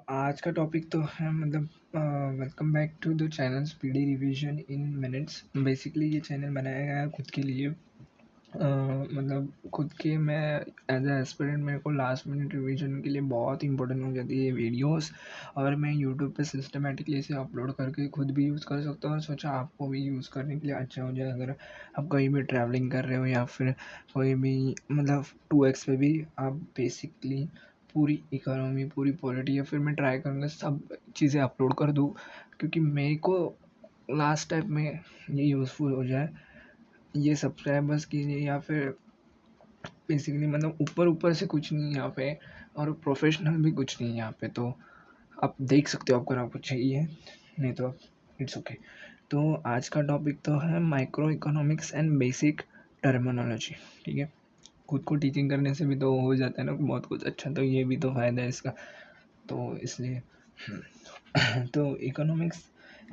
आज का टॉपिक तो है मतलब welcome back to the channel speedy revision in minutes. Basically ये चैनल बनाया गया है खुद के लिए। मतलब खुद के मैं एज ए एस्पिरेंट मेरे को लास्ट मिनट रिवीजन के लिए बहुत इंपॉर्टेंट हो जाती है ये वीडियोस। और मैं यूट्यूब पे सिस्टमेटिकली इसे अपलोड करके खुद भी यूज़ कर सकता हूँ और सोचा आपको भी यूज़ करने के लिए अच्छा हो जाए। अगर आप कहीं भी ट्रैवलिंग कर रहे हो या फिर कोई भी मतलब 2x पे भी आप बेसिकली पूरी इकोनॉमी पूरी पॉलिटी या फिर मैं ट्राई करूँगा सब चीज़ें अपलोड कर दूँ, क्योंकि मेरे को लास्ट टाइम में ये यूज़फुल हो जाए। ये सब्सक्राइबर्स के लिए या फिर बेसिकली मतलब ऊपर ऊपर से कुछ नहीं यहाँ पे, और प्रोफेशनल भी कुछ नहीं यहाँ पे। तो आप देख सकते हो अगर आपको चाहिए, नहीं तो इट्स ओके। तो आज का टॉपिक तो है micro economics and basic terminology. ठीक है, खुद को टीचिंग करने से भी तो हो जाता है ना बहुत कुछ अच्छा, तो ये भी तो फ़ायदा है इसका, तो इसलिए तो इकोनॉमिक्स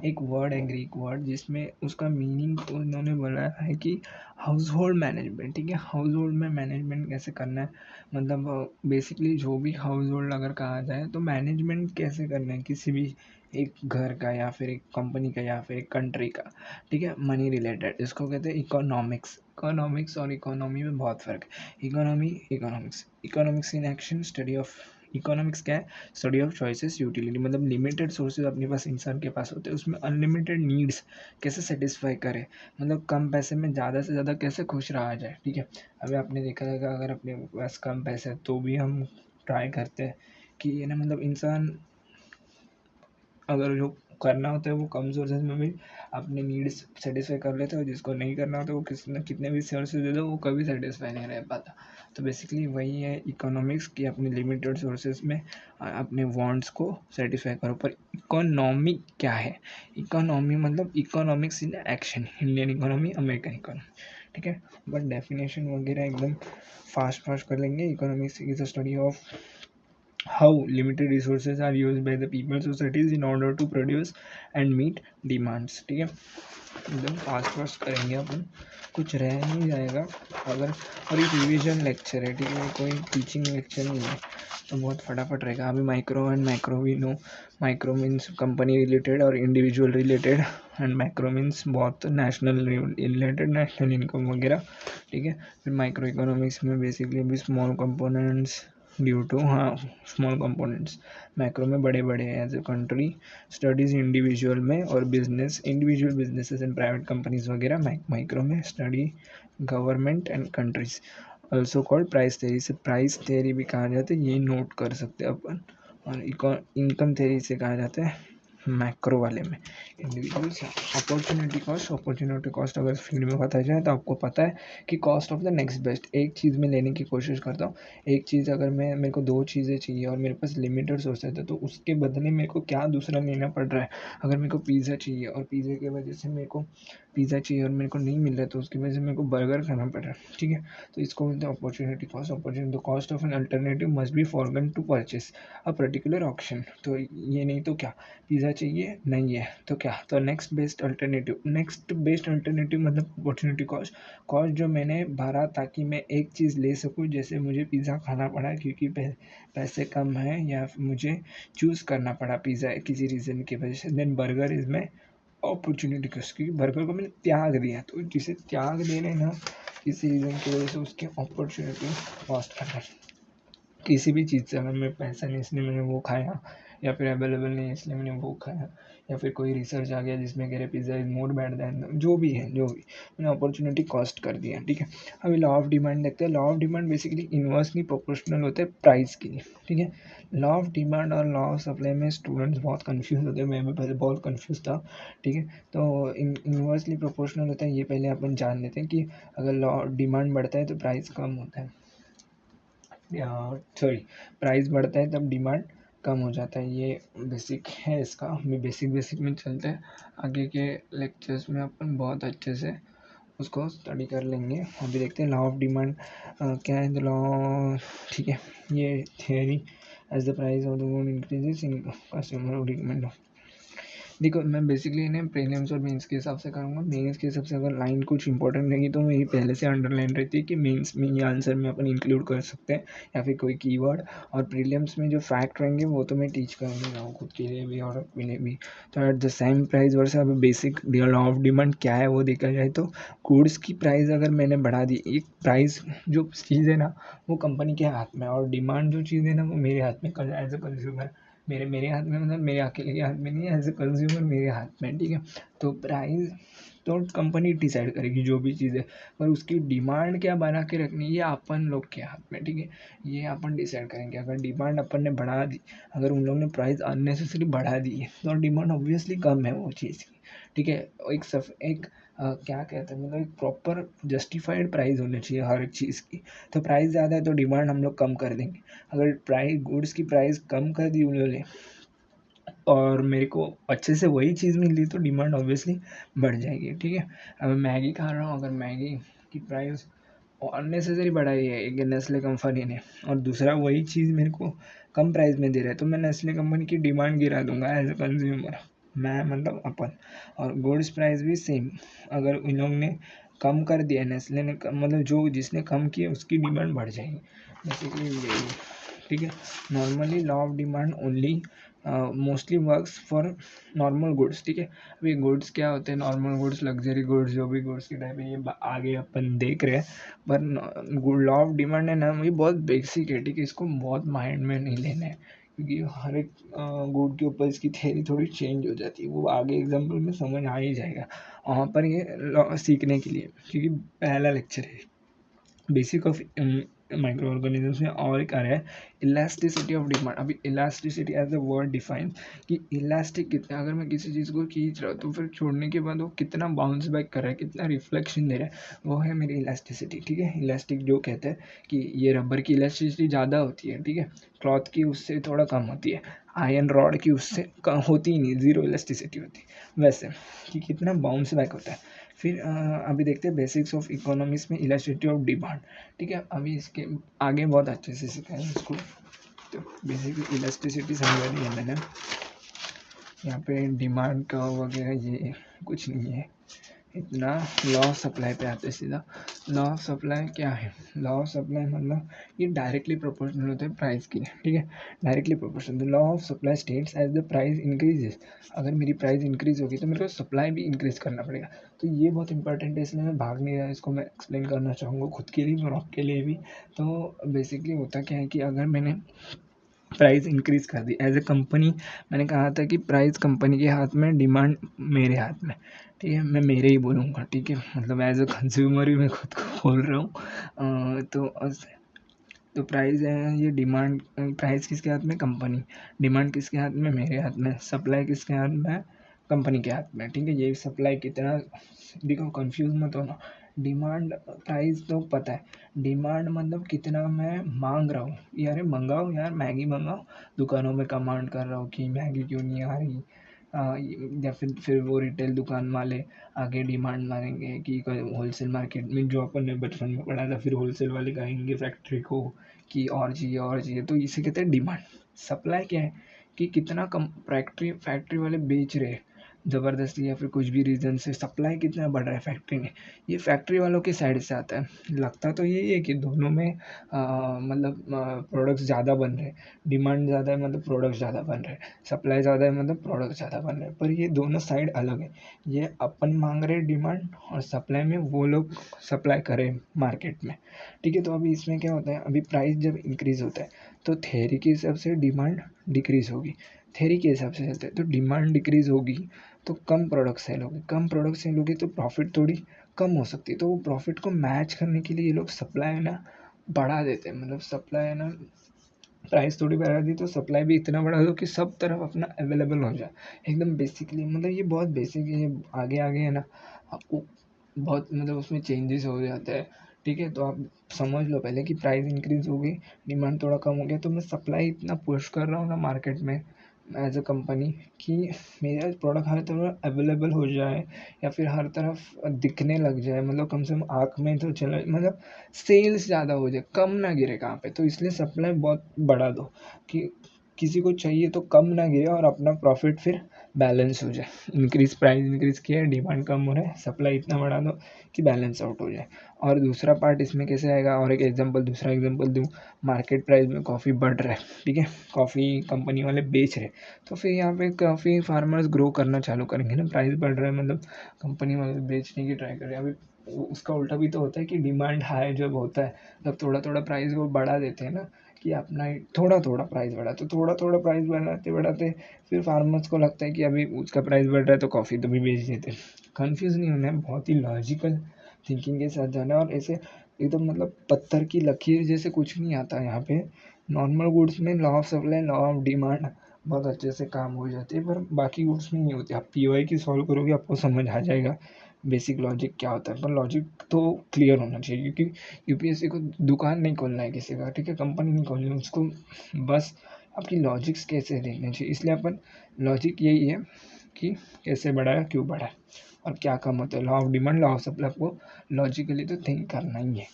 एक वर्ड है, ग्रीक वर्ड, जिसमें उसका मीनिंग तो इन्होंने बोला है कि हाउस होल्ड मैनेजमेंट। ठीक है, हाउस होल्ड में मैनेजमेंट कैसे करना है, मतलब बेसिकली जो भी हाउस होल्ड अगर कहा जाए तो मैनेजमेंट कैसे करना है किसी भी एक घर का या फिर एक कंपनी का या फिर एक कंट्री का। ठीक है, मनी रिलेटेड इसको कहते हैं इकोनॉमिक्स। इकोनॉमिक्स और इकोनॉमी में बहुत फ़र्क है। Economy economics economics in action study of economics क्या है, स्टडी ऑफ चॉइसेस यूटिलिटी। मतलब लिमिटेड सोर्सेज अपने पास इंसान के पास होते हैं, उसमें अनलिमिटेड नीड्स कैसे सेटिस्फाई करे, मतलब कम पैसे में ज़्यादा से ज़्यादा कैसे खुश रहा जाए। ठीक है, अभी आपने देखा होगा अगर अपने पास कम पैसे है तो भी हम ट्राई करते हैं कि ये ना मतलब इंसान अगर जो करना होता है वो कम सोर्सेज में भी अपने नीड्स सेटिस्फाई कर लेते हैं, और जिसको नहीं करना होता वो कितने भी सोर्सेज दे दो वो कभी सेटिस्फाई नहीं रह पाता। तो बेसिकली वही है इकोनॉमिक्स की, अपने लिमिटेड सोर्सेज में अपने वांट्स को सेटिस्फाई करो। पर इकोनॉमी क्या है, इकोनॉमी मतलब economics in action, Indian economy American economy. ठीक है, बट डेफिनेशन वगैरह एकदम फास्ट फास्ट कर लेंगे। Economics is a study of how limited resources are used by the people societies in order to produce and meet demands। ठीक है, एकदम fast fast करेंगे अपन, कुछ रह नहीं जाएगा अगर। और ये रिवीजन लेक्चर है, ठीक है, कोई टीचिंग लेक्चर नहीं है, तो बहुत फटाफट रहेगा। अभी माइक्रो एंड मैक्रो भी know. Micro means company related और individual related, and macro means बहुत नेशनल रिलेटेड, नेशनल इनकम वगैरह। ठीक है, फिर माइक्रो इकोनॉमिक्स में बेसिकली अभी स्मॉल कंपोनेंट्स ड्यू टू, हाँ, स्मॉल कंपोनेंट्स। मैक्रो में बड़े बड़े हैं as a country, studies individual में और business, individual businesses and private companies वगैरह माइक्रो में। Study government and countries, also called price theory. से प्राइस थेरी भी कहा जाता है, ये नोट कर सकते हैं अपन। और इनकम थेरी से कहा जाता है मैक्रो वाले में इंडिविजुअल्स। अपॉर्चुनिटी कॉस्ट अगर फील्ड में बताया जाए तो आपको पता है कि cost of the next best, एक चीज़ में लेने की कोशिश करता हूँ। एक चीज़ अगर मेरे को दो चीज़ें चाहिए और मेरे पास लिमिटेड सोर्सेज है, तो उसके बदले मेरे को क्या दूसरा लेना पड़ रहा है। अगर मेरे को पिज़्ज़ा चाहिए और पिज़्ज़ा की वजह से मेरे को पिज़्ज़ा चाहिए और मेरे को नहीं मिल रहा है, तो उसकी वजह से मेरे को बर्गर खाना पड़ रहा है। ठीक है, तो इसको बोलते हैं opportunity cost. Opportunity the cost of an alternative must be forgone to purchase a particular option. तो ये नहीं तो क्या, पिज़्ज़ा चाहिए नहीं है तो क्या, तो next best alternative. Next best alternative मतलब अपॉर्चुनिटी कॉस्ट, कॉस्ट जो मैंने भरा ताकि मैं एक चीज़ ले सकूँ। जैसे मुझे पिज़्ज़ा खाना पड़ा क्योंकि पैसे कम हैं, या फिर मुझे चूज़ करना पड़ा पिज़्ज़ा किसी रीज़न की वजह से। Then burger is my opportunity cost, क्योंकि बर्गर को मैंने त्याग दिया, तो जिसे त्याग दे रहे ना किसी रीज़न की वजह से, उसकी अपॉर्चुनिटी कॉस्ट करना। किसी भी चीज़ से, अगर मेरे पैसा नहीं इसलिए मैंने वो खाया, या फिर अवेलेबल नहीं है इसलिए मैंने वो खाया, या फिर कोई रिसर्च आ गया जिसमें कह रहे pizza is more bad than, जो भी है जो भी, मैंने अपॉर्चुनिटी कॉस्ट कर दिया। ठीक है, अभी लॉ ऑफ डिमांड देखते हैं। Law of demand basically inversely proportional होते हैं प्राइस के लिए। ठीक है, लॉ ऑफ डिमांड और लॉ ऑफ सप्लाई में स्टूडेंट्स बहुत कन्फ्यूज होते हैं, मैं भी पहले बहुत कन्फ्यूज था। ठीक है, तो इन्वर्सली प्रोपोर्शनल होता है, ये पहले अपन जान लेते हैं कि अगर लॉ डिमांड बढ़ता है तो प्राइस कम होता है, सॉरी, प्राइस बढ़ता है तब डिमांड कम हो जाता है। ये बेसिक है इसका, हम बेसिक में चलते हैं। आगे के लेक्चर्स में अपन बहुत अच्छे से उसको स्टडी कर लेंगे। अभी देखते हैं लॉ ऑफ डिमांड क्या है। लॉ, ठीक है, ये theory as the price of the good increases in consumer demand. देखो मैं बेसिकली इन्हें प्रीलिम्स और मेंस के हिसाब से करूँगा। मेंस के हिसाब से अगर लाइन कुछ इंपॉर्टेंट रहेगी तो मेरी पहले से अंडरलाइन रहती है कि मेंस में ये आंसर में अपन इंक्लूड कर सकते हैं या फिर कोई कीवर्ड, और प्रीलिम्स में जो फैक्ट रहेंगे वो तो मैं टीच कर नहीं रहा हूँ खुद के लिए भी और अपने भी। तो एट द सेम प्राइस वर्ष अब बेसिक लॉ ऑफ डिमांड क्या है वो देखा जाए तो गुड्स की प्राइस अगर मैंने बढ़ा दी, एक प्राइस जो चीज़ है ना वो कंपनी के हाथ में, और डिमांड जो चीज़ है ना वो मेरे हाथ में एज अ कंज्यूमर, मेरे हाथ में, मतलब मेरे अकेले के हाथ में नहीं है, एज ए कंज्यूमर मेरे हाथ में, ठीक है। तो प्राइस तो कंपनी डिसाइड करेगी जो भी चीज़ है, पर उसकी डिमांड क्या बना के रखनी है ये अपन लोग के हाथ में, ठीक है। ये अपन डिसाइड करेंगे। अगर डिमांड अपन ने बढ़ा दी, अगर उन लोगों ने प्राइस अननेसेसरी बढ़ा दी है तो डिमांड ऑब्वियसली कम है वो चीज़ की, ठीक है। एक क्या कहते हैं, मतलब एक प्रॉपर जस्टिफाइड प्राइस होनी चाहिए हर एक चीज़ की। तो प्राइस ज़्यादा है तो डिमांड हम लोग कम कर देंगे। अगर प्राइस गुड्स की प्राइस कम कर दी उन्होंने और मेरे को अच्छे से वही चीज़ मिल रही तो डिमांड ऑब्वियसली बढ़ जाएगी, ठीक है। अब मैं मैगी खा रहा हूँ, अगर मैगी की प्राइस अननेसेसरी बढ़ाई है एक नेस्ले कंपनी ने, और दूसरा वही चीज़ मेरे को कम प्राइस में दे रहा है, तो मैं नेस्ले कंपनी की डिमांड गिरा दूंगा एज ए कंज्यूमर, मैं मतलब अपन। और गुड्स प्राइस भी सेम, अगर इन लोगों ने कम कर दिया, नेस्ले ने मतलब जो जिसने कम किया उसकी डिमांड बढ़ जाएगी, बेसिकली यही, ठीक है। Normally law of demand only mostly works for normal goods, ठीक है। अभी गुड्स क्या होते हैं, नॉर्मल गुड्स, लग्जरी गुड्स, जो भी गुड्स की टाइप है ये आगे अपन देख रहे हैं। पर लॉ ऑफ डिमांड है ना ये बहुत बेसिक है, ठीक है। इसको बहुत माइंड में नहीं लेना है, क्योंकि हर एक गुड के ऊपर इसकी थ्योरी थोड़ी चेंज हो जाती है, वो आगे एग्जाम्पल में समझ आ ही जाएगा वहाँ पर, ये सीखने के लिए, क्योंकि पहला लेक्चर है बेसिक ऑफ माइक्रो ऑर्गेनिजम्स में। और एक आ रहा है इलास्टिसिटी ऑफ डिमांड। अभी elasticity as a word define कि इलास्टिक कितना, अगर मैं किसी चीज़ को खींच रहा हूँ तो फिर छोड़ने के बाद वो कितना बाउंस बैक कर रहा है, कितना रिफ्लेक्शन दे रहा है, वो है मेरी इलास्टिसिटी, ठीक है। इलास्टिक जो कहते हैं कि ये रबर की इलास्टिसिटी ज़्यादा होती है, ठीक है, क्लॉथ की उससे थोड़ा कम होती है, आयरन रॉड की उससे कम होती ही नहीं, ज़ीरो इलास्टिसिटी होती है वैसे, कि कितना बाउंस बैक होता है। फिर अभी देखते हैं बेसिक्स ऑफ इकोनॉमिक्स में इलास्टिसिटी ऑफ डिमांड, ठीक है। अभी इसके आगे बहुत अच्छे से सिखाएंगे इसको। तो बेसिकली इलास्टिसिटी समझा दी है मैंने, यहाँ पे डिमांड का वगैरह ये कुछ नहीं है इतना। लॉ ऑफ सप्लाई पे आते हैं सीधा। लॉ ऑफ सप्लाई क्या है, लॉ ऑफ सप्लाई मतलब ये डायरेक्टली प्रोपोर्शनल होते हैं प्राइस की, ठीक है, directly proportional. Law of supply states as the price increases, अगर मेरी प्राइस इंक्रीज होगी तो मेरे को सप्लाई भी इंक्रीज करना पड़ेगा। तो ये बहुत इंपॉर्टेंट है, इसलिए मैं भाग नहीं रहा, इसको मैं एक्सप्लेन करना चाहूँगा खुद के लिए और आपके लिए भी। तो बेसिकली होता क्या है कि अगर मैंने प्राइस इंक्रीज़ कर दी एज ए कंपनी, मैंने कहा था कि प्राइस कंपनी के हाथ में, डिमांड मेरे हाथ में, ठीक है, मैं मेरे ही बोलूँगा, ठीक है, मतलब एज ए कंज्यूमर ही मैं खुद को बोल रहा हूँ। तो प्राइस है ये, डिमांड प्राइस किसके हाथ में, कंपनी, डिमांड किसके हाथ में, मेरे हाथ में, सप्लाई किसके हाथ में, कंपनी के हाथ में, ठीक है। ये सप्लाई कितना, देखो कंफ्यूज मत होना, डिमांड प्राइस तो पता है, डिमांड मतलब कितना मैं मांग रहा हूँ, यार मंगाओ यार मैगी मंगाओ, दुकानों में कमांड कर रहा हूँ कि मैगी क्यों नहीं आ रही, या फिर वो रिटेल दुकान वाले आगे डिमांड मारेंगे कि होलसेल मार्केट में, जो अपन ने बचपन में पढ़ा था, फिर होलसेल वाले कहेंगे फैक्ट्री को कि और चाहिए और चाहिए, तो इसे कहते हैं डिमांड। सप्लाई क्या है कि कितना कम फैक्ट्री वाले बेच रहे हैं ज़बरदस्ती या फिर कुछ भी रीज़न से, सप्लाई कितना बढ़ रहा है फैक्ट्री में, ये फैक्ट्री वालों के साइड से आता है। लगता तो यही है कि दोनों में मतलब प्रोडक्ट्स ज़्यादा बन रहे हैं, डिमांड ज़्यादा है मतलब प्रोडक्ट ज़्यादा बन रहे हैं, सप्लाई ज़्यादा है मतलब प्रोडक्ट ज़्यादा बन रहे हैं, पर ये दोनों साइड अलग है। ये अपन मांग रहे हैं डिमांड, और सप्लाई में वो लोग सप्लाई करें मार्केट में, ठीक है। तो अभी इसमें क्या होता है, अभी प्राइस जब इंक्रीज़ होता है तो थ्योरी के हिसाब से डिमांड डिक्रीज़ होगी, थ्योरी के हिसाब से चलते हैं, तो डिमांड डिक्रीज़ होगी तो कम प्रोडक्ट सेल होगी, कम प्रोडक्ट सेल होगी तो प्रॉफिट थोड़ी कम हो सकती है। तो वो प्रॉफिट को मैच करने के लिए ये लोग सप्लाई है ना बढ़ा देते हैं, मतलब सप्लाई है ना, प्राइस थोड़ी बढ़ा दी तो सप्लाई भी इतना बढ़ा दो कि सब तरफ अपना अवेलेबल हो जाए, एकदम बेसिकली, मतलब ये बहुत बेसिक है, ये आगे आगे है ना आपको बहुत मतलब उसमें चेंजेस हो जाता है, ठीक है। तो आप समझ लो पहले कि प्राइस इंक्रीज हो गई, डिमांड थोड़ा कम हो गया, तो मैं सप्लाई इतना पुश कर रहा हूँ ना मार्केट में एज अ कंपनी कि मेरा प्रोडक्ट हर तरफ अवेलेबल हो जाए, या फिर हर तरफ दिखने लग जाए, मतलब कम से कम आँख में तो चले, मतलब सेल्स ज़्यादा हो जाए, कम ना गिरे कहाँ पे, तो इसलिए सप्लाई बहुत बढ़ा दो कि किसी को चाहिए तो कम ना गिरे और अपना प्रॉफिट फिर बैलेंस हो जाए। प्राइस इंक्रीज़ किया है, डिमांड कम हो रहा है, सप्लाई इतना बढ़ा दो कि बैलेंस आउट हो जाए। और दूसरा पार्ट इसमें कैसे आएगा, और एक दूसरा एग्जांपल दूँ, मार्केट प्राइस में कॉफ़ी बढ़ रहा है, ठीक है, कॉफ़ी कंपनी वाले बेच रहे, तो फिर यहाँ पे कॉफ़ी फार्मर्स ग्रो करना चालू करेंगे ना। प्राइस बढ़ रहा है मतलब कंपनी वाले बेचने की ट्राई कर रहे हैं। अभी उसका उल्टा भी तो होता है कि डिमांड हाई जब होता है तब थोड़ा थोड़ा प्राइस वो बढ़ा देते हैं ना, कि अपना ही थोड़ा थोड़ा प्राइस बढ़ा, तो थोड़ा थोड़ा प्राइस बढ़ाते बढ़ाते फिर फार्मर्स को लगता है कि अभी उसका प्राइस बढ़ रहा है तो कॉफ़ी तो भी बेच देते हैं। कन्फ्यूज़ नहीं होना है, बहुत ही लॉजिकल थिंकिंग के साथ जाना है। और ऐसे एकदम मतलब पत्थर की लकीर जैसे कुछ नहीं आता है यहाँ पे। नॉर्मल गुड्स में law of supply, law of demand बहुत अच्छे से काम हो जाती है, पर बाकी गुड्स में नहीं होती। आप पीओआई की सॉल्व करोगे आपको समझ आ जाएगा बेसिक लॉजिक क्या होता है, पर लॉजिक तो क्लियर होना चाहिए, क्योंकि यूपीएससी को दुकान नहीं खोलना है किसी का, ठीक है, कंपनी नहीं खोलनी है उसको, बस आपकी लॉजिक्स कैसे देखने चाहिए। इसलिए अपन लॉजिक यही है कि कैसे बढ़ाया, क्यों बढ़ा और क्या कम होता है। Law of demand, law of supply आपको लॉजिकली तो थिंक करना ही है।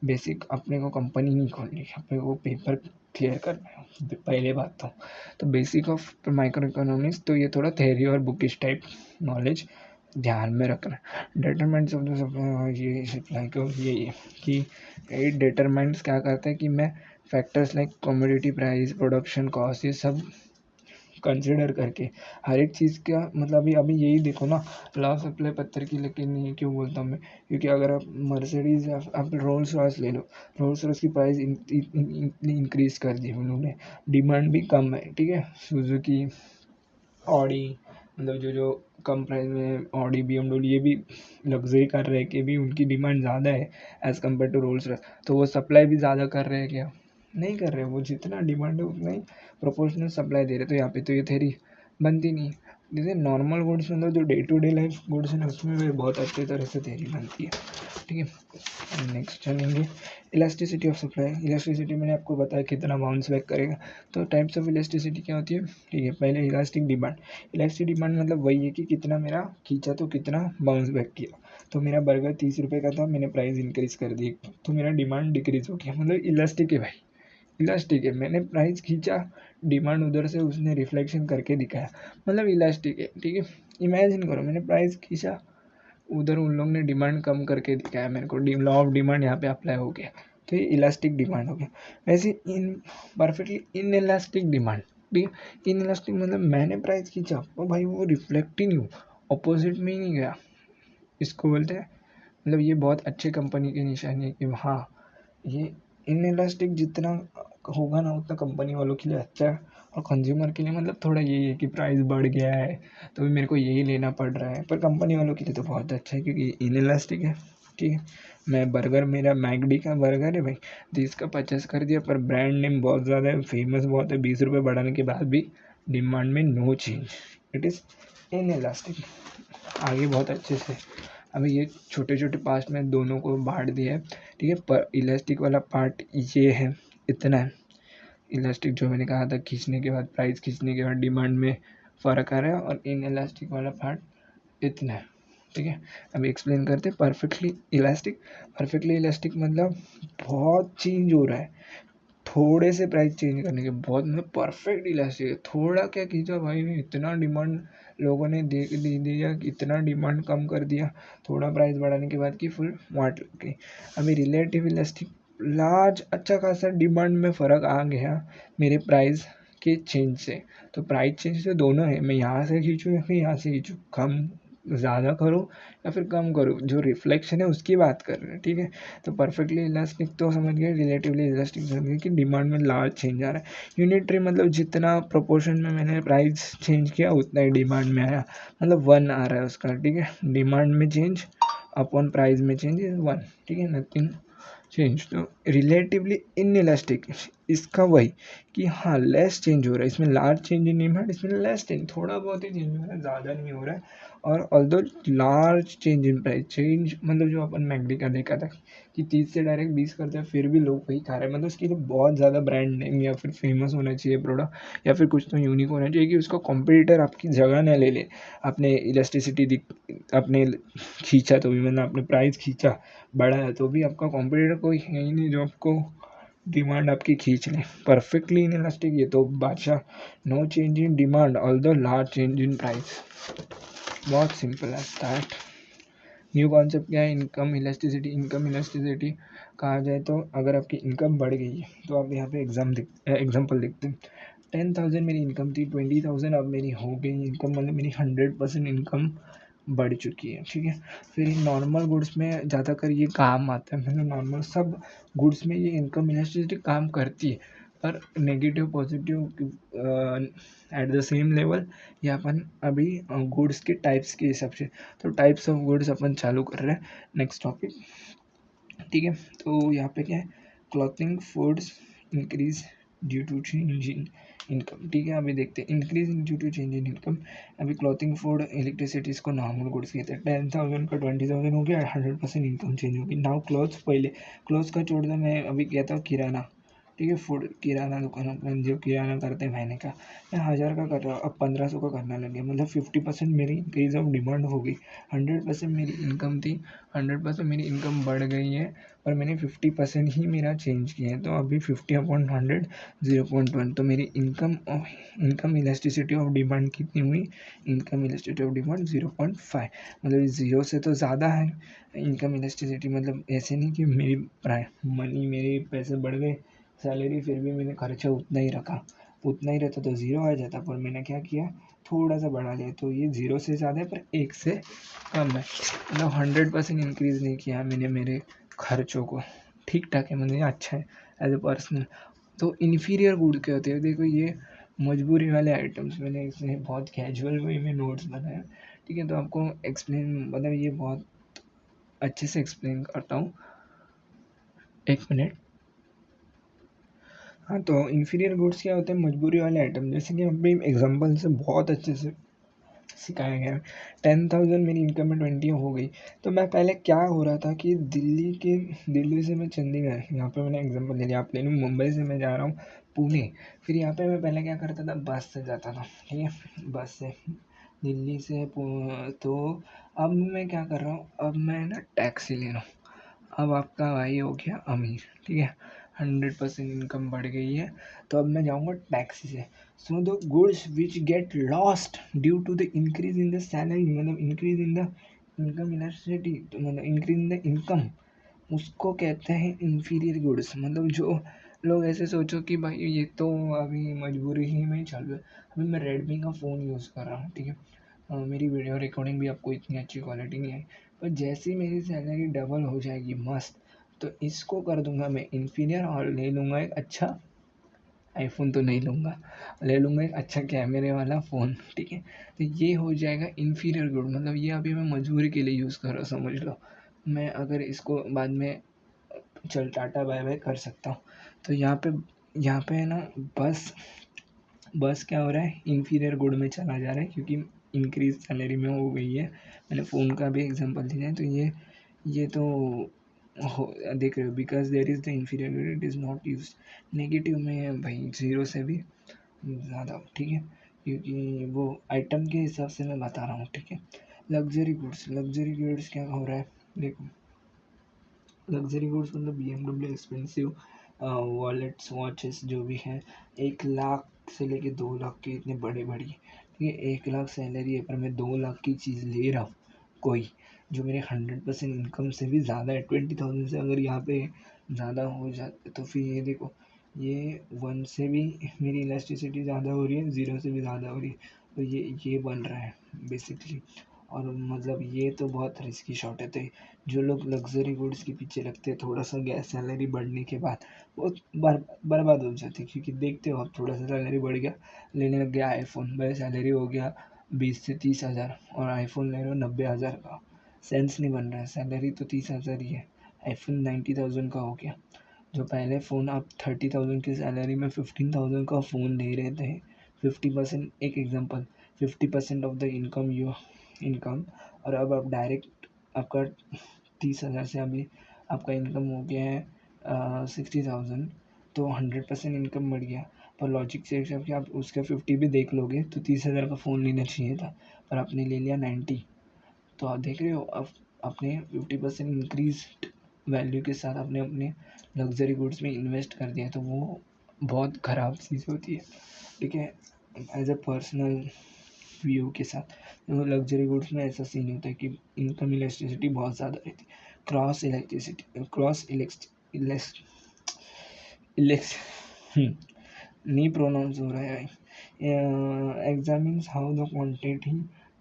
बेसिक अपने को कंपनी नहीं खोलनी है, अपने को पेपर क्लियर करना है पहले बात तो बेसिक ऑफ माइक्रो इकोनॉमिक्स तो ये थोड़ा थेरी और बुकिश टाइप नॉलेज ध्यान में रखना। डिटरमिनेंट्स ऑफ द सप्लाई, ये सप्लाई को यही है कि ये डिटरमिनेंट्स क्या करता है कि मैं factors like commodity price, production cost, ये सब कंसिडर करके हर एक चीज़ का मतलब अभी यही देखो ना, लॉ ऑफ सप्लाई पत्थर की लकीर नहीं है। क्यों बोलता हूँ मैं, क्योंकि अगर आप मर्सिडीज आप रोल्स रॉयस ले लो, रोल्स रॉयस की प्राइस इतनी इंक्रीज कर दी उन्होंने, डिमांड भी कम है, ठीक है। सुजुकी, ऑडी, मतलब जो कम प्राइस में ऑडी, बीएमडब्ल्यू, ये भी लग्जरी कार रह के भी उनकी डिमांड ज़्यादा है as compare to Rolls Royce. तो वो सप्लाई भी ज़्यादा कर रहे हैं क्या, नहीं कर रहे। वो जितना डिमांड है उतना ही प्रोपोर्शनल सप्लाई दे रहे। तो यहाँ पे तो ये थेरी बनती नहीं है। जैसे नॉर्मल गुड्स मतलब जो day to day life goods हैं उसमें भी बहुत अच्छी तरह से थेरी बनती है, ठीक है। नेक्स्ट चलेंगे इलास्टिसिटी ऑफ सप्लाई। इलास्टिसिटी मैंने आपको बताया कितना बाउंस बैक करेगा। तो टाइप्स ऑफ इलास्टिसिटी क्या होती है, ठीक है। पहले इलास्टिक डिमांड। इलास्टिक डिमांड मतलब वही है कि कितना मेरा खींचा तो कितना बाउंस बैक किया। तो मेरा बर्गर 30 रुपये का था, मैंने प्राइस इंक्रीज़ कर दी तो मेरा डिमांड डिक्रीज़ हो गया, मतलब इलास्टिक है भाई, इलास्टिक है। मैंने प्राइस खींचा, डिमांड उधर से उसने रिफ्लेक्शन करके दिखाया, मतलब इलास्टिक है, ठीक है। इमेजिन करो मैंने प्राइस खींचा, उधर उन लोग ने डिमांड कम करके दिखाया मेरे को, लॉ ऑफ डिमांड यहाँ पे अप्लाई हो गया, तो ये इलास्टिक डिमांड हो गया। वैसे in perfectly in elastic demand, ठीक है। इन इलास्टिक मतलब मैंने प्राइस खींचा और भाई वो रिफ्लेक्ट ही नहीं हुआ, अपोजिट में ही नहीं गया, इसको बोलते हैं मतलब ये बहुत अच्छे कंपनी की निशानी है कि हाँ ये इन इलास्टिक जितना होगा ना उतना कंपनी वालों के लिए अच्छा है, और कंज्यूमर के लिए मतलब थोड़ा यही है कि प्राइस बढ़ गया है तो भी मेरे को यही लेना पड़ रहा है, पर कंपनी वालों के लिए तो बहुत अच्छा है क्योंकि इन इलास्टिक है, ठीक है। मैं बर्गर, मेरा मैकडी का बर्गर है भाई, 30 का 50 कर दिया, पर ब्रांड नेम बहुत ज़्यादा है, फेमस बहुत है, 20 रुपये बढ़ाने के बाद भी डिमांड में no change, it is inelastic. आगे बहुत अच्छे से अभी ये छोटे छोटे पार्ट में दोनों को बांट दिया है, ठीक है। पर इलास्टिक वाला पार्ट ये है, इतना है। इलास्टिक जो मैंने कहा था खींचने के बाद, प्राइस खींचने के बाद डिमांड में फ़र्क आ रहा है, और इन इलास्टिक वाला पार्ट इतना है, ठीक है। अभी एक्सप्लेन करते हैं परफेक्टली इलास्टिक। परफेक्टली इलास्टिक मतलब बहुत चेंज हो रहा है, थोड़े से प्राइस चेंज करने के बहुत, मतलब परफेक्ट इलास्टिक है। थोड़ा क्या खींचा भाई, इतना डिमांड लोगों ने दे दिया, इतना डिमांड कम कर दिया, थोड़ा प्राइस बढ़ाने के बाद की फुल वाट लग गई। अभी रिलेटिव इलास्टिक, लार्ज अच्छा खासा डिमांड में फ़र्क आ गया मेरे प्राइस के चेंज से। तो प्राइस चेंज तो दोनों है, मैं यहाँ से खींचूँ या फिर यहाँ से खींचूँ, कम ज़्यादा करूँ या फिर कम करूँ, जो रिफ्लेक्शन है उसकी बात कर रहे हैं, ठीक है। तो परफेक्टली इलास्टिक तो समझ गए, रिलेटिवली इलास्टिक समझ गए कि डिमांड में लार्ज चेंज आ रहा है। यूनिटरी मतलब जितना प्रोपोर्शन में मैंने प्राइस चेंज किया उतना ही डिमांड में आया, मतलब 1 आ रहा है उसका, ठीक है। डिमांड में चेंज अपॉन प्राइस में चेंज इज 1, ठीक है, नथिंग चेंज। तो रिलेटिवली इन इलास्टिक इसका वही कि हाँ लेस चेंज हो रहा है, इसमें लार्ज चेंज इन डिमांड, इसमें लेस चेंज, थोड़ा बहुत ही चेंज हो रहा है, ज़्यादा नहीं हो रहा है। और although large change in price, change मतलब जो अपन मैकडी का देखा था कि 30 से डायरेक्ट 20 करते हैं फिर भी लोग वही खा रहे हैं, मतलब उसके लिए बहुत ज़्यादा ब्रांड नेम या फिर फेमस होना चाहिए प्रोडक्ट, या फिर कुछ तो यूनिक होना चाहिए कि उसका कॉम्पिटिटर आपकी जगह न ले ले। आपने इलास्टिसिटी आपने खींचा तो भी, मतलब आपने प्राइस खींचा बढ़ा है तो भी आपका कॉम्पिटिटर कोई है ही नहीं जो आपको डिमांड आपकी खींच लें, परफेक्टली इन इलास्टिक ये तो बादशाह। No change in demand although large change in price, बहुत सिंपल है दैट। न्यू कॉन्सेप्ट क्या है, इनकम इलास्टिसिटी। इनकम इलास्टिसिटी कहा जाए तो अगर आपकी इनकम बढ़ गई है तो आप यहाँ पे एग्जाम्पल देखते हैं। 10,000 मेरी इनकम थी, 20,000 अब मेरी हो गई इनकम, मतलब मेरी 100% इनकम बढ़ चुकी है, ठीक है। फिर नॉर्मल गुड्स में ज़्यादातर ये काम आता है, मतलब नॉर्मल सब गुड्स में ये इनकम इलास्टिसिटी काम करती है, पर negative positive at the same level. ये अपन अभी गुड्स के टाइप्स के हिसाब से, तो टाइप्स ऑफ गुड्स अपन चालू कर रहे हैं, नेक्स्ट टॉपिक, ठीक है। तो यहाँ पे क्या है, clothing foods increase due to change in income, ठीक है। अभी देखते हैं increase due to change in income. अभी क्लॉथिंग फूड इलेक्ट्रिसिटी इसको नॉर्मल गुड्स कहते हैं। 10,000 का 20,000 हो गया, 100% इनकम चेंज होगी। नाउ क्लॉथ्स, पहले क्लॉथ्स का छोड़ दो, मैं अभी कहता हूँ किराना, ठीक है। फूड किराना दुकान, अपन जो किराना करते हैं महीने का, मैं 1,000 का कर रहा हूँ, अब 1,500 का करने लगे, मतलब 50% मेरी इंक्रीज ऑफ डिमांड हो गई। 100% मेरी इनकम थी, 100% मेरी इनकम बढ़ गई है, और मैंने 50% ही मेरा चेंज किया है, तो अभी 50/100 0.1, तो मेरी इनकम इलास्टिसिटी ऑफ डिमांड कितनी हुई, इनकम इलास्टिसिटी ऑफ डिमांड 0.5, मतलब ज़ीरो से तो ज़्यादा है इनकम इलास्टिसिटी। मतलब ऐसे नहीं कि मेरी मनी, मेरे पैसे बढ़ गए, सैलरी, फिर भी मैंने खर्चा उतना ही रखा, उतना ही रहता तो ज़ीरो आ जाता, पर मैंने क्या किया, थोड़ा सा बढ़ा लिया, तो ये ज़ीरो से ज़्यादा है पर एक से कम है, मतलब 100% इंक्रीज़ नहीं किया मैंने मेरे खर्चों को, ठीक ठाक है, मतलब अच्छा है एज ए पर्सनल। तो इन्फीरियर गुड क्या होते हैं, देखो ये मजबूरी वाले आइटम्स, मैंने इसमें बहुत कैजुअल वे में नोट्स बनाया, ठीक है। तो आपको एक्सप्लेन, मतलब ये बहुत अच्छे से एक्सप्लेन करता हूँ, एक मिनट। हाँ, तो इन्फीरियर गुड्स क्या होते हैं, मजबूरी वाले आइटम, जैसे कि अभी एग्जांपल से बहुत अच्छे से सिखाया गया है। 10,000 मेरी इनकम में 20 हो गई, तो मैं पहले क्या हो रहा था कि दिल्ली से मैं चंडीगढ़, यहाँ पे मैंने एग्जांपल ले लिया, आप ले लूँ, मुंबई से मैं जा रहा हूँ पुणे, फिर यहाँ पे मैं पहले क्या करता था, बस से जाता था, ठीक है, बस से दिल्ली से तो अब मैं क्या कर रहा हूँ, अब मैं ना टैक्सी ले रहा हूँ। अब आपका भाई हो गया अमीर, ठीक है, 100% इनकम बढ़ गई है, तो अब मैं जाऊँगा टैक्सी से। So the goods which get lost due to the increase in the salary, मतलब increase in the income elasticity, तो मतलब इंक्रीज इन द इनकम, उसको कहते हैं इन्फीरियर गुड्स। मतलब जो लोग ऐसे सोचो कि भाई ये तो अभी मजबूरी ही में चल रहा है, अभी मैं रेडमी का फ़ोन यूज़ कर रहा हूँ, ठीक है, मेरी वीडियो रिकॉर्डिंग भी आपको इतनी अच्छी क्वालिटी नहीं आई, पर जैसे ही मेरी सैलरी डबल हो जाएगी मस्त, तो इसको कर दूंगा मैं इन्फीरियर, और ले लूँगा एक अच्छा आईफोन, तो नहीं लूँगा, ले लूँगा एक अच्छा कैमरे वाला फ़ोन, ठीक है। तो ये हो जाएगा इन्फीरियर गुड, मतलब ये अभी मैं मजबूरी के लिए यूज़ कर रहा हूँ, समझ लो। मैं अगर इसको बाद में चल टाटा बाय बाय कर सकता हूँ, तो यहाँ पे है ना, बस बस क्या हो रहा है, इन्फीरियर गुड में चला जा रहा है, क्योंकि इंक्रीज सैलरी में हो गई है। मैंने फ़ोन का भी एग्जांपल दिया है, तो ये तो हो, देख रहे हो, because there is the inferior good it is not use. Negative में भाई ज़ीरो से भी ज़्यादा, ठीक है, क्योंकि वो आइटम के हिसाब से मैं बता रहा हूँ, ठीक है। लग्जरी गुड्स क्या हो रहा है, देखो, लग्जरी गुड्स मतलब BMW एक्सपेंसिव वॉलेट्स, वॉचेस जो भी हैं, 1 लाख से लेके 2 लाख के, इतने बड़े बड़ी, ठीक है। 1 लाख सैलरी है, पर मैं 2 लाख की चीज़ ले रहा हूँ, कोई जो मेरे 100% इनकम से भी ज़्यादा है, 20,000 से अगर यहाँ पे ज़्यादा हो जाता, तो फिर ये देखो, ये 1 से भी मेरी इलास्टिसिटी ज़्यादा हो रही है, 0 से भी ज़्यादा हो रही है, तो ये बन रहा है बेसिकली। और मतलब ये तो बहुत रिस्की शॉट है, तो जो लोग लग्जरी गुड्स के पीछे लगते हैं, थोड़ा सा गैस सैलरी बढ़ने के बाद वो बर्बाद हो जाती है, क्योंकि देखते हो आप, थोड़ा सा सैलरी बढ़ गया, लेने लग गया आईफोन, भाई सैलरी हो गया 20 से 30 हज़ार, और आईफोन ले रहे हो 90 हज़ार का, सेंस नहीं बन रहा है, सैलरी तो 30 हज़ार ही है, आईफोन 90,000 का हो गया। जो पहले फ़ोन आप 30,000 की सैलरी में 15,000 का फ़ोन ले रहे थे, 50%, एक एग्जांपल, 50% ऑफ द इनकम, और अब आप डायरेक्ट आपका 30,000 से अभी आपका इनकम हो गया है 60,000, तो 100% इनकम बढ़ गया। पर लॉजिक से हिसाब कि आप उसका 50 भी देख लोगे तो 30,000 का फ़ोन लेना चाहिए था, पर आपने ले लिया 90, तो आप देख रहे हो अब आपने 50% इंक्रीज वैल्यू के साथ आपने अपने लग्जरी गुड्स में इन्वेस्ट कर दिया तो वो बहुत ख़राब चीज़ होती है, ठीक है। एज अ पर्सनल व्यू के साथ तो लग्जरी गुड्स में ऐसा सीन होता है कि इनकम इलेक्ट्रिसिटी बहुत ज़्यादा रहती है। क्रॉस इलेक्ट्रिसिटी क्रॉस इलेक्स नहीं प्रोनाउंस हो रहा है। Examines how the quantity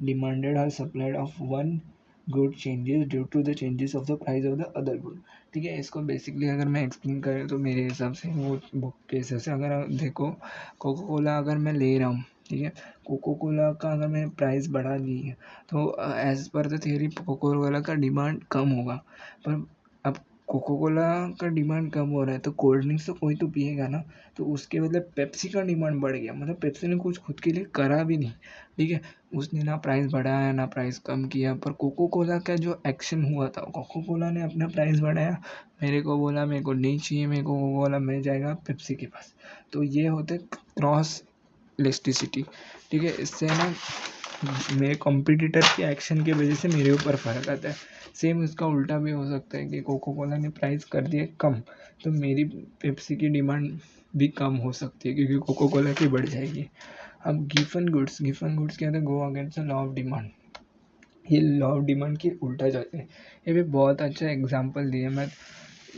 demanded are supplied of one good changes due to the changes of the price of the other good, ठीक है। इसको बेसिकली अगर मैं एक्सप्लेन करें तो मेरे हिसाब से वो बुक के हिसाब से अगर आप देखो कोको कोला अगर मैं ले रहा हूँ, ठीक है, कोको कोला का अगर मैंने प्राइस बढ़ा दी है तो as per the theory Coca Cola का डिमांड कम होगा। पर अब कोको कोला का डिमांड कम हो रहा है तो कोल्ड ड्रिंक्स तो कोई तो पिएगा ना, तो उसके बदले पेप्सी का डिमांड बढ़ गया। मतलब पेप्सी ने कुछ खुद के लिए करा भी नहीं, ठीक है। उसने ना प्राइस बढ़ाया ना प्राइस कम किया। पर कोको कोला का जो एक्शन हुआ था, कोको कोला ने अपना प्राइस बढ़ाया, मेरे को बोला मेरे को नहीं चाहिए, मेरे को कोको कोला मिल जाएगा पेप्सी के पास। तो ये होते क्रॉस इलेस्टिसिटी, ठीक है। इससे ना मेरे कॉम्पिटिटर के एक्शन की वजह से मेरे ऊपर फ़र्क आता है। सेम इसका उल्टा भी हो सकता है कि कोको कोला ने प्राइस कर दिया कम तो मेरी पेप्सी की डिमांड भी कम हो सकती है क्योंकि कोको कोला की बढ़ जाएगी। अब गिफन गुड्स क्या था, go against the law of demand. ये लॉ ऑफ डिमांड के उल्टा जाते हैं। ये भी बहुत अच्छा एग्जांपल दिया मैं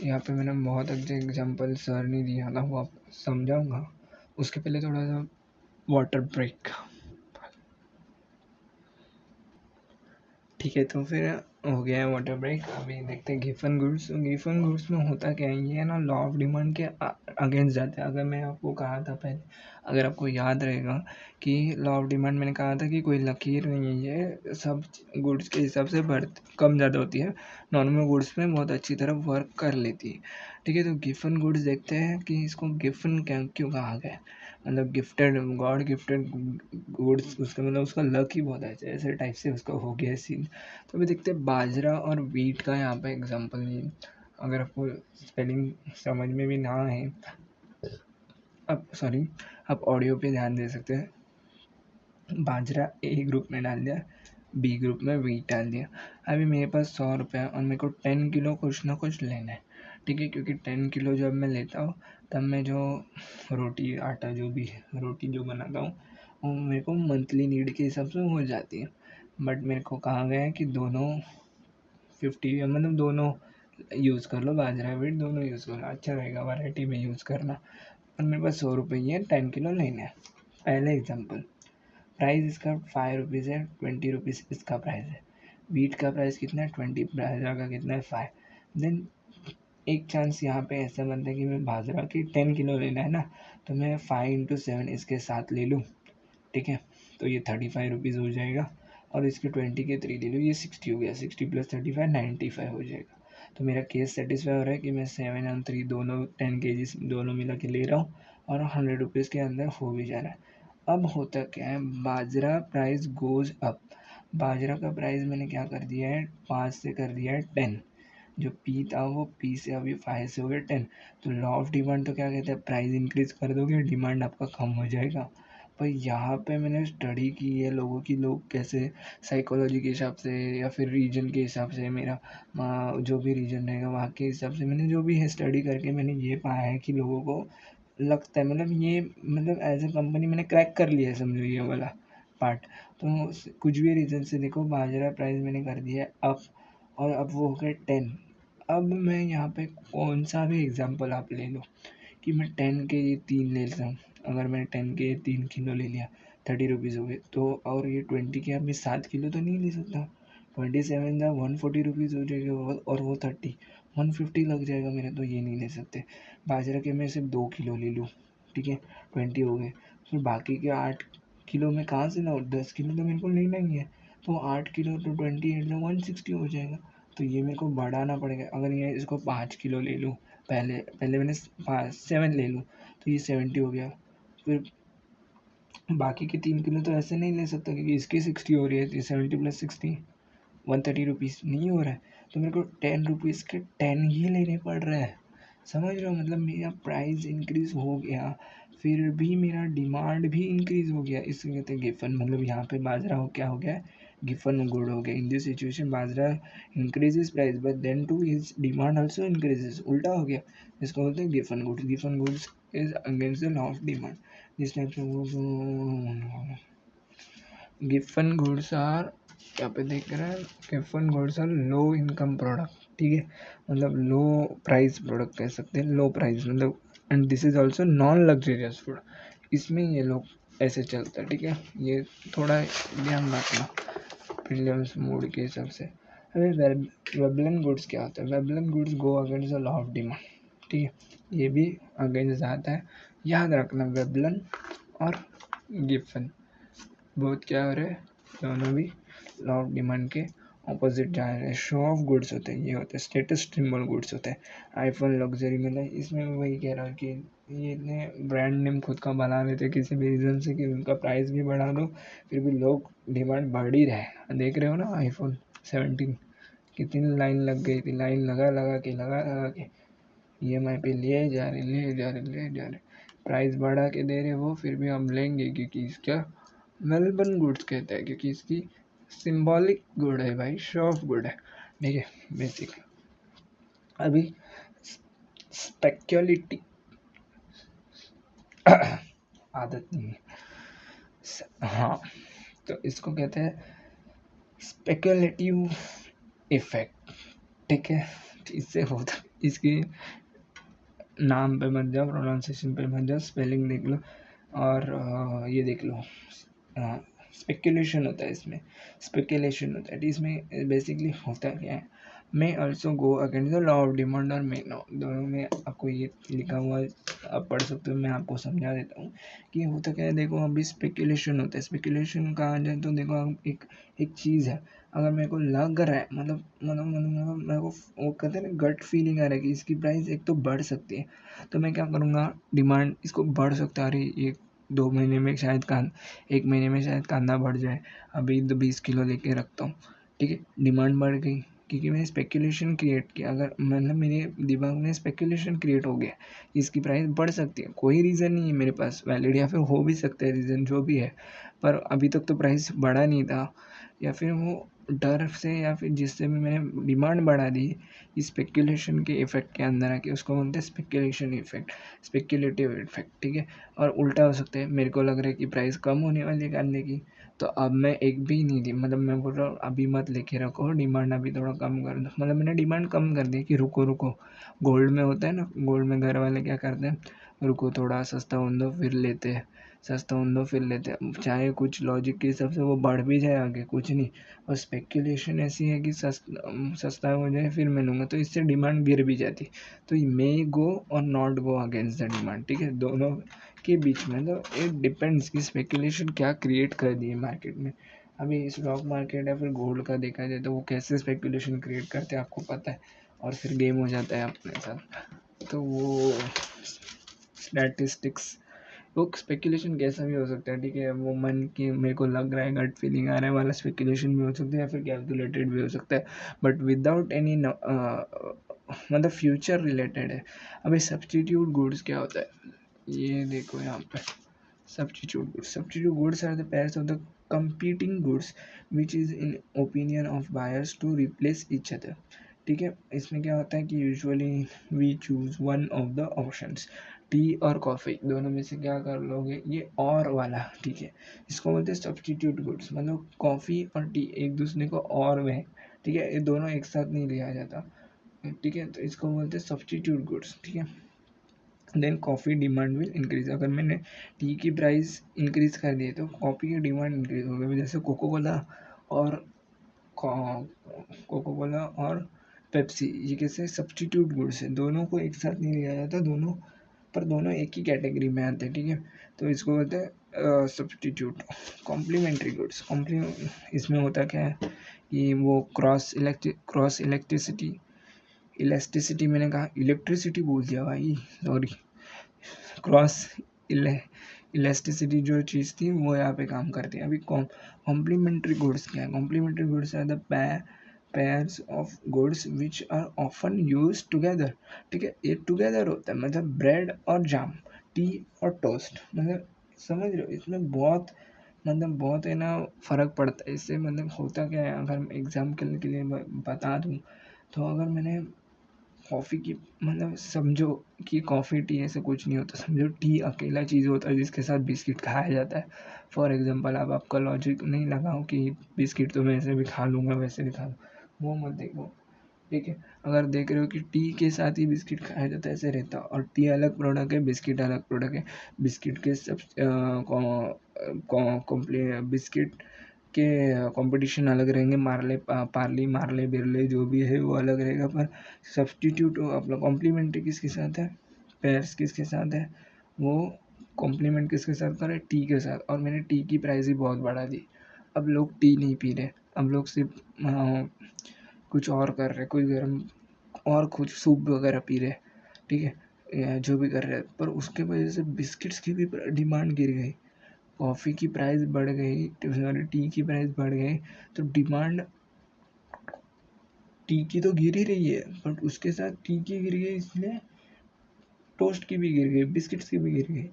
यहाँ पे, मैंने बहुत अच्छा एग्जांपल सर ने दिया था, वो आप समझाऊंगा। उसके पहले थोड़ा सा वाटर ब्रेक, ठीक है। तो फिर हो गया है वाटर ब्रेक। अभी देखते हैं गिफन गुड्स। गिफन गुड्स में होता क्या है, ये ना लॉ ऑफ डिमांड के अगेंस्ट जाते हैं। अगर मैं आपको कहा था पहले, अगर आपको याद रहेगा कि लॉ ऑफ डिमांड मैंने कहा था कि कोई लकीर नहीं है, ये सब गुड्स के हिसाब से बढ़ कम ज़्यादा होती है, नॉर्मल गुड्स में बहुत अच्छी तरह वर्क कर लेती है, ठीक है। तो गिफन गुड्स देखते हैं कि इसको गिफन क्यों कहा गया। मतलब गिफ्टेड, गॉड गिफ्टेड गुड्स, उसका मतलब उसका लक ही बहुत अच्छा है, ऐसे टाइप से उसका हो गया सीन। तो अभी देखते हैं बाजरा और वीट का यहाँ पे एग्जांपल ये, अगर आपको स्पेलिंग समझ में भी ना आए, अब सॉरी, आप ऑडियो पे ध्यान दे सकते हैं। बाजरा ए ग्रुप में डाल दिया, बी ग्रुप में वीट डाल दिया। अभी मेरे पास 100 रुपये और मेरे को 10 किलो कुछ ना कुछ लेना है, ठीक है। क्योंकि 10 किलो जब मैं लेता हूँ तब मैं जो रोटी आटा जो भी रोटी जो बनाता हूँ वो मेरे को मंथली नीड के हिसाब से हो जाती है। बट मेरे को कहा गया है कि दोनों 50, मतलब दोनों यूज़ कर लो, बाजरा वीट दोनों यूज़ कर लो, अच्छा रहेगा वैरायटी में यूज़ करना। और मेरे पास 100 रुपये ही है, 10 किलो लेना है। पहले एग्जाम्पल, प्राइस इसका 5 रुपीज़ है, 20 रुपीज़ इसका प्राइस है। वीट का प्राइस कितना है 20, बाजरा का कितना है 5। देन एक चांस यहाँ पे ऐसा बनता है कि मैं बाजरा की 10 किलो लेना है ना, तो मैं 5 × 7 इसके साथ ले लूँ, ठीक है। तो ये 35 रुपीज़ हो जाएगा। और इसके 20 के 3 ले लो, ये 60 हो गया, 60 + 35 95 हो जाएगा। तो मेरा केस सेटिस्फाई हो रहा है कि मैं 7 और 3 दोनों 10 kg दोनों मिला के ले रहा हूँ और 100 रुपीज़ के अंदर हो भी जा रहा है। अब होता क्या है, बाजरा प्राइस गोज़ अप। बाजरा का प्राइस मैंने क्या कर दिया है, 5 से कर दिया है 10। जो पी था वो पी से अभी 5 से हो गया 10। तो लॉ ऑफ डिमांड तो क्या कहते हैं, प्राइस इंक्रीज कर दोगे डिमांड आपका कम हो जाएगा। पर यहाँ पे मैंने स्टडी की है लोगों की, लोग कैसे साइकोलॉजी के हिसाब से या फिर रीजन के हिसाब से, मेरा जो भी रीजन रहेगा वहाँ के हिसाब से मैंने जो भी है स्टडी करके मैंने ये पाया है कि लोगों को लगता है, मतलब ये मतलब एज ए कंपनी मैंने क्रैक कर लिया है, समझो ये वाला पार्ट। तो कुछ भी रीज़न से देखो, बाजरा प्राइस मैंने कर दिया है अप और अब वो हो गया 10। अब मैं यहाँ पे कौन सा भी एग्जांपल आप ले लो कि मैं 10 के ये 3 ले लेता हूँ। अगर मैंने 10 के 3 किलो ले लिया, 30 रुपीज़ हो गए। तो और ये 20 के अब मैं 7 किलो तो नहीं ले सकता, 27 या 140 रुपीज़ हो जाएगा और वो 30, 150 लग जाएगा मेरा, तो ये नहीं ले सकते। बाजरा के मैं सिर्फ 2 किलो ले लूँ, ठीक है, 20 हो गए। फिर बाकी के 8 किलो में कहाँ से लाऊँ, 10 किलो तो मेरे को लेना ही है। तो 8 किलो तो 28 तो 160 हो जाएगा। तो ये मेरे को बढ़ाना पड़ेगा। अगर ये इसको 5 किलो ले लूँ, पहले पहले मैंने 7 ले लूँ तो ये 70 हो गया। फिर बाकी के 3 किलो तो ऐसे नहीं ले सकता क्योंकि इसकी 60 हो रही है, तो 70 + 60 130 रुपीज़ नहीं हो रहा है। तो मेरे को 10 रुपीज़ के 10 ही लेने पड़ रहे हैं, समझ रहे हो। मतलब मेरा प्राइस इंक्रीज़ हो गया फिर भी मेरा डिमांड भी इंक्रीज़ हो गया, इसको कहते हैं गिफन। मतलब यहाँ पे बाजरा हो क्या हो गया है, गिफन गुड हो गया। इन दिस सिचुएशन बाजरा increases price but then to his demand also increases, उल्टा हो गया। इसको बोलते हैं Giffen goods. Giffen goods is against the law of demand. This type of Giffen goods are, क्या पे देख रहे हैं, Giffen goods are low income product, ठीक है, मतलब लो प्राइस प्रोडक्ट कह सकते हैं, लो प्राइस मतलब। And this is also non luxurious food, इसमें ये लोग ऐसे चलता है, ठीक है, ये थोड़ा ध्यान रखना विलियम्स मूड के हिसाब से। अभी वेबलन गुड्स क्या होता है? Veblen goods go against the law of demand, ठीक है, ये भी अगेंस्ट आता है। याद रखना वेबलन और गिफन बहुत क्या हो रहे हैं, दोनों भी लॉ ऑफ डिमांड के ऑपोजिट जा रहे हैं। शो ऑफ गुड्स होते हैं, ये होते हैं स्टेटस सिंबल गुड्स होते हैं। आईफोन लग्जरी मतलब इसमें मैं वही कह रहा हूँ कि ये इतने ब्रांड नेम खुद का बना लेते हैं किसी भी रीज़न से कि उनका प्राइस भी बढ़ा दो, फिर भी लोग डिमांड बढ़ ही रहे। देख रहे हो ना आईफोन 17 कितनी लाइन लग गई थी, लाइन लगा लगा के EMI पे लिए जा रहे, प्राइस बढ़ा के दे रहे वो, फिर भी हम लेंगे क्योंकि इसका मेलबर्न गुड्स कहता है, क्योंकि इसकी सिंबॉलिक गुड है भाई, शो ऑफ गुड है, ठीक है बेसिक। अभी स्पेक्युलिटी आदत नहीं है, हाँ, तो इसको कहते हैं स्पेक्युलेटिव इफेक्ट, ठीक है। इससे होता, इसकी नाम पे मत जाओ, प्रोनाउंसिएशन पे मत जाओ, स्पेलिंग देख लो और ये देख लो। स्पेकुलेशन होता है इसमें, स्पेकुलेशन होता है इसमें। बेसिकली होता क्या है, may also go against the law of demand और मे नो, दोनों में आपको ये लिखा हुआ है, आप पढ़ सकते हो, मैं आपको समझा देता हूँ कि होता क्या है। देखो अभी स्पेकुलेशन होता है, स्पेकुलेशन कहा जाए तो देखो एक एक चीज़ है, अगर मेरे को लग रहा है मेरे को वो कहते हैं ना गट फीलिंग आ रहा है कि इसकी प्राइस एक तो बढ़ सकती है, तो मैं क्या करूँगा, डिमांड इसको बढ़ सकता है, अरे ये 2 महीने में शायद 1 महीने में शायद कांदा बढ़ जाए, अभी तो 20 किलो लेके रखता हूँ, ठीक है, डिमांड बढ़ गई क्योंकि मैंने स्पेकुलेशन क्रिएट किया। अगर मतलब मेरे दिमाग में स्पेकुलेशन क्रिएट हो गया, इसकी प्राइस बढ़ सकती है, कोई रीज़न नहीं है मेरे पास वैलिड, या फिर हो भी सकता है रीज़न जो भी है, पर अभी तक तो प्राइस बढ़ा नहीं था, या फिर वो डर से या फिर जिससे भी मैंने डिमांड बढ़ा दी, स्पेकुलेशन के इफेक्ट के अंदर आके, उसको बोलते हैं स्पेकुलेशन इफेक्ट, स्पेकुलेटिव इफेक्ट, ठीक है। और उल्टा हो सकता है, मेरे को लग रहा है कि प्राइस कम होने वाली है कांदे की, तो अब मैं एक भी नहीं दी, मतलब मैं बोल रहा हूँ अभी मत लेके रखो, डिमांड अभी थोड़ा कम कर दो, मतलब मैंने डिमांड कम कर दी कि रुको रुको। गोल्ड में होता है ना, गोल्ड में घर वाले क्या करते हैं, रुको थोड़ा सस्ता होने दो फिर लेते हैं, सस्ता होने दो फिर लेते हैं, चाहे कुछ लॉजिक के हिसाब से वो बढ़ भी जाए आगे, कुछ नहीं। और स्पेकुलेशन ऐसी है कि सस्ता हो जाए फिर मैं लूँगा, तो इससे डिमांड गिर भी जाती। तो मे गो और not go against the demand, ठीक है, दोनों के बीच में, तो इट डिपेंड्स कि स्पेकुलेशन क्या क्रिएट कर दिए मार्केट में। अभी स्टॉक मार्केट या फिर गोल्ड का देखा जाए तो वो कैसे स्पेकुलेशन क्रिएट करते हैं आपको पता है, और फिर गेम हो जाता है अपने साथ। तो वो स्टैटिस्टिक्स, वो स्पेकुलेशन कैसा भी हो सकता है, ठीक है, वो मन की मेरे को लग रहा है गट फीलिंग आ रहा है वाला स्पेकुलेशन भी हो सकता है, या फिर कैलकुलेटेड भी हो सकता है, बट विदाउट एनी मतलब फ्यूचर रिलेटेड है। अभी सब्स्टिट्यूट गुड्स क्या होता है, ये देखो यहाँ पे, substitute goods are the pairs of the competing goods which is in opinion of buyers to replace each other, ठीक है। इसमें क्या होता है कि usually we choose one of the options, tea और कॉफ़ी दोनों में से क्या कर लोगे, ये और वाला, ठीक है, इसको बोलते हैं सब्स्टिट्यूट गुड्स, मतलब कॉफ़ी और टी एक दूसरे को और में, ठीक है, ये दोनों एक साथ नहीं लिया जाता, ठीक है, तो इसको बोलते हैं सब्स्टिट्यूट गुड्स, ठीक है। Then coffee demand will increase, अगर मैंने टी की प्राइस इंक्रीज कर दी तो कॉफ़ी की डिमांड इंक्रीज हो गई, जैसे कोको कोला और पेप्सी, ये कैसे सब्स्टिट्यूट गुड्स है, दोनों को एक साथ नहीं लिया जाता, दोनों पर दोनों एक ही कैटेगरी में आते हैं, ठीक है, तो इसको बोलते हैं सब्स्टिट्यूट। कॉम्प्लीमेंट्री गुड्स, इसमें होता क्या है कि वो क्रॉस इलेक्ट्रिसिटी मैंने कहा इलेक्ट्रिसिटी बोल दिया भाई, सॉरी, क्रॉस इलास्टिसिटी जो चीज़ थी वो यहाँ पे काम करती है। अभी कॉम्प्लीमेंट्री गुड्स क्या है, complementary goods are the pairs of goods which are often use together, ठीक है, ये टुगेदर होता है, मतलब ब्रेड और जाम, टी और टोस्ट, मतलब समझ रहे हो, इसमें बहुत मतलब बहुत है ना फ़र्क पड़ता है इससे। मतलब होता क्या है, अगर एग्जाम्पल के लिए मैं बता दूँ तो अगर मैंने कॉफ़ी की, मतलब समझो कि कॉफ़ी टी ऐसे कुछ नहीं होता, समझो टी अकेला चीज़ होता है जिसके साथ बिस्किट खाया जाता है। फॉर एग्जांपल अब आपका लॉजिक नहीं लगाओ कि बिस्किट तो मैं ऐसे भी खा लूँगा वैसे भी खा लूँ, वो मत देखो, ठीक है। अगर देख रहे हो कि टी के साथ ही बिस्किट खाया जाता है ऐसे रहता, और टी अलग प्रोडक्ट है, बिस्किट अलग प्रोडक्ट है। बिस्किट के सब बिस्किट के कंपटीशन अलग रहेंगे, पार्ले मार्ले बिरले जो भी है वो अलग रहेगा, पर सब्सटीट्यूट अपना कॉम्प्लीमेंट्री किसके साथ है, पेयर्स किसके साथ है, वो कॉम्प्लीमेंट किसके साथ कर रहे हैं, टी के साथ। और मैंने टी की प्राइस ही बहुत बढ़ा दी, अब लोग टी नहीं पी रहे, अब लोग सिर्फ कुछ और कर रहे, कोई गर्म और कुछ सूप वगैरह पी रहे, ठीक है, या जो भी कर रहे हैं, पर उसके वजह से बिस्किट्स की भी डिमांड गिर गई, कॉफ़ी की प्राइस बढ़ गई, सॉरी टी की प्राइस बढ़ गई, तो डिमांड टी की तो गिर ही रही है, बट उसके साथ टी की गिर गई, इसलिए टोस्ट की भी गिर गई, बिस्किट्स की भी गिर गई।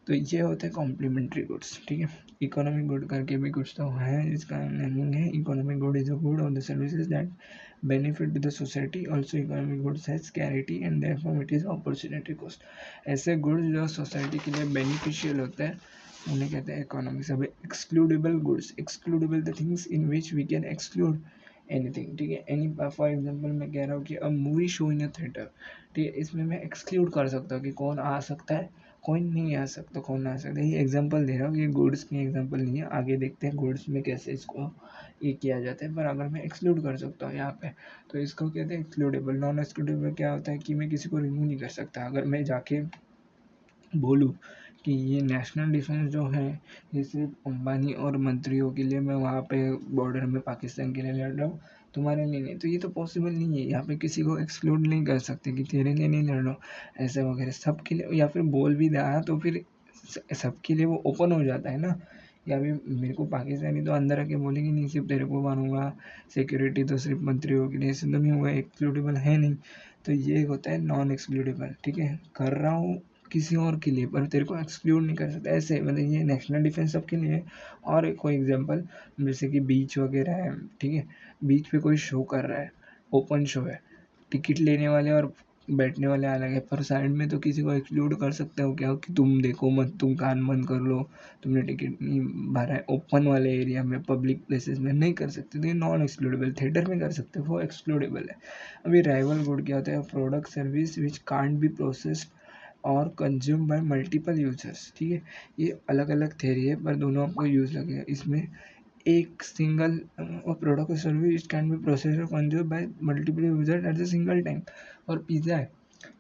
तो ये होते हैं कॉम्प्लीमेंट्री गुड्स, ठीक है। इकोनॉमिक गुड करके भी कुछ तो है, इसका मीनिंग है economic good is a good of the services that benefit the society, also economic goods has scarcity and therefore it is opportunity cost. ऐसे गुड्स जो सोसाइटी के लिए बेनिफिशियल होते हैं उन्हें कहते हैं इकोनॉमिक्स। अब excludable goods, excludable the things in which we can exclude anything, ठीक है। एनी फॉर एग्जांपल मैं कह रहा हूँ कि अब movie show in a theatre, ठीक है, इसमें मैं एक्सक्लूड कर सकता हूँ कि कौन आ सकता है, कौन नहीं आ सकता, कौन आ सकता है। ये एग्जांपल दे रहा हूँ, ये गुड्स की एग्जांपल नहीं है, आगे देखते हैं गुड्स में कैसे इसको ये किया जाता है। पर अगर मैं एक्सक्लूड कर सकता हूँ यहाँ पे, तो इसको कहते हैं एक्सक्लूडेबल। नॉन एक्सक्लूडेबल क्या होता है कि मैं किसी को रिमूव नहीं कर सकता। अगर मैं जाके बोलूँ कि ये नेशनल डिफेंस जो है ये सिर्फ अंबानी और मंत्रियों के लिए, मैं वहाँ पे बॉर्डर में पाकिस्तान के लिए लड़ रहा हूँ, तुम्हारे लिए नहीं, तो ये तो पॉसिबल नहीं है। यहाँ पे किसी को एक्सक्लूड नहीं कर सकते कि तेरे लिए नहीं लड़ रहा हूँ ऐसे वगैरह, सबके लिए। या फिर बोल भी रहा तो फिर सबके लिए वो ओपन हो जाता है ना। या अभी मेरे को पाकिस्तानी तो अंदर आके बोलेंगे नहीं सिर्फ तेरे को मारूंगा, सिक्योरिटी तो सिर्फ मंत्रियों के लिए, ऐसे तो नहीं हुआ, एक्सक्लूडेबल है नहीं। तो ये होता है नॉन एक्सक्लूडेबल, ठीक है। कर रहा हूँ किसी और के लिए, पर तेरे को एक्सक्लूड नहीं कर सकता ऐसे, मतलब ये नेशनल डिफेंस सबके लिए है। और एक कोई एग्जांपल, जैसे कि बीच वगैरह है, ठीक है, बीच पे कोई शो कर रहा है, ओपन शो है, टिकट लेने वाले और बैठने वाले अलग है, पर साइड में तो किसी को एक्सक्लूड कर सकते हो क्या, कि तुम देखो मत, तुम कान बंद कर लो, तुमने टिकट नहीं भरा है। ओपन वाले एरिया में, पब्लिक प्लेसेस में नहीं कर सकते, तो ये नॉन एक्सक्लूडेबल। थिएटर में कर सकते हो, वो एक्सक्लूडेबल है। अभी राइवल गुड क्या होता है, product service which can't be processed और कंज्यूम बाय मल्टीपल यूजर्स, ठीक है। ये अलग अलग थेरी है, पर दोनों आपको यूज लगेगा। इसमें एक single product service can be process और consume by multiple user at the single time. और पिज़्ज़ा है,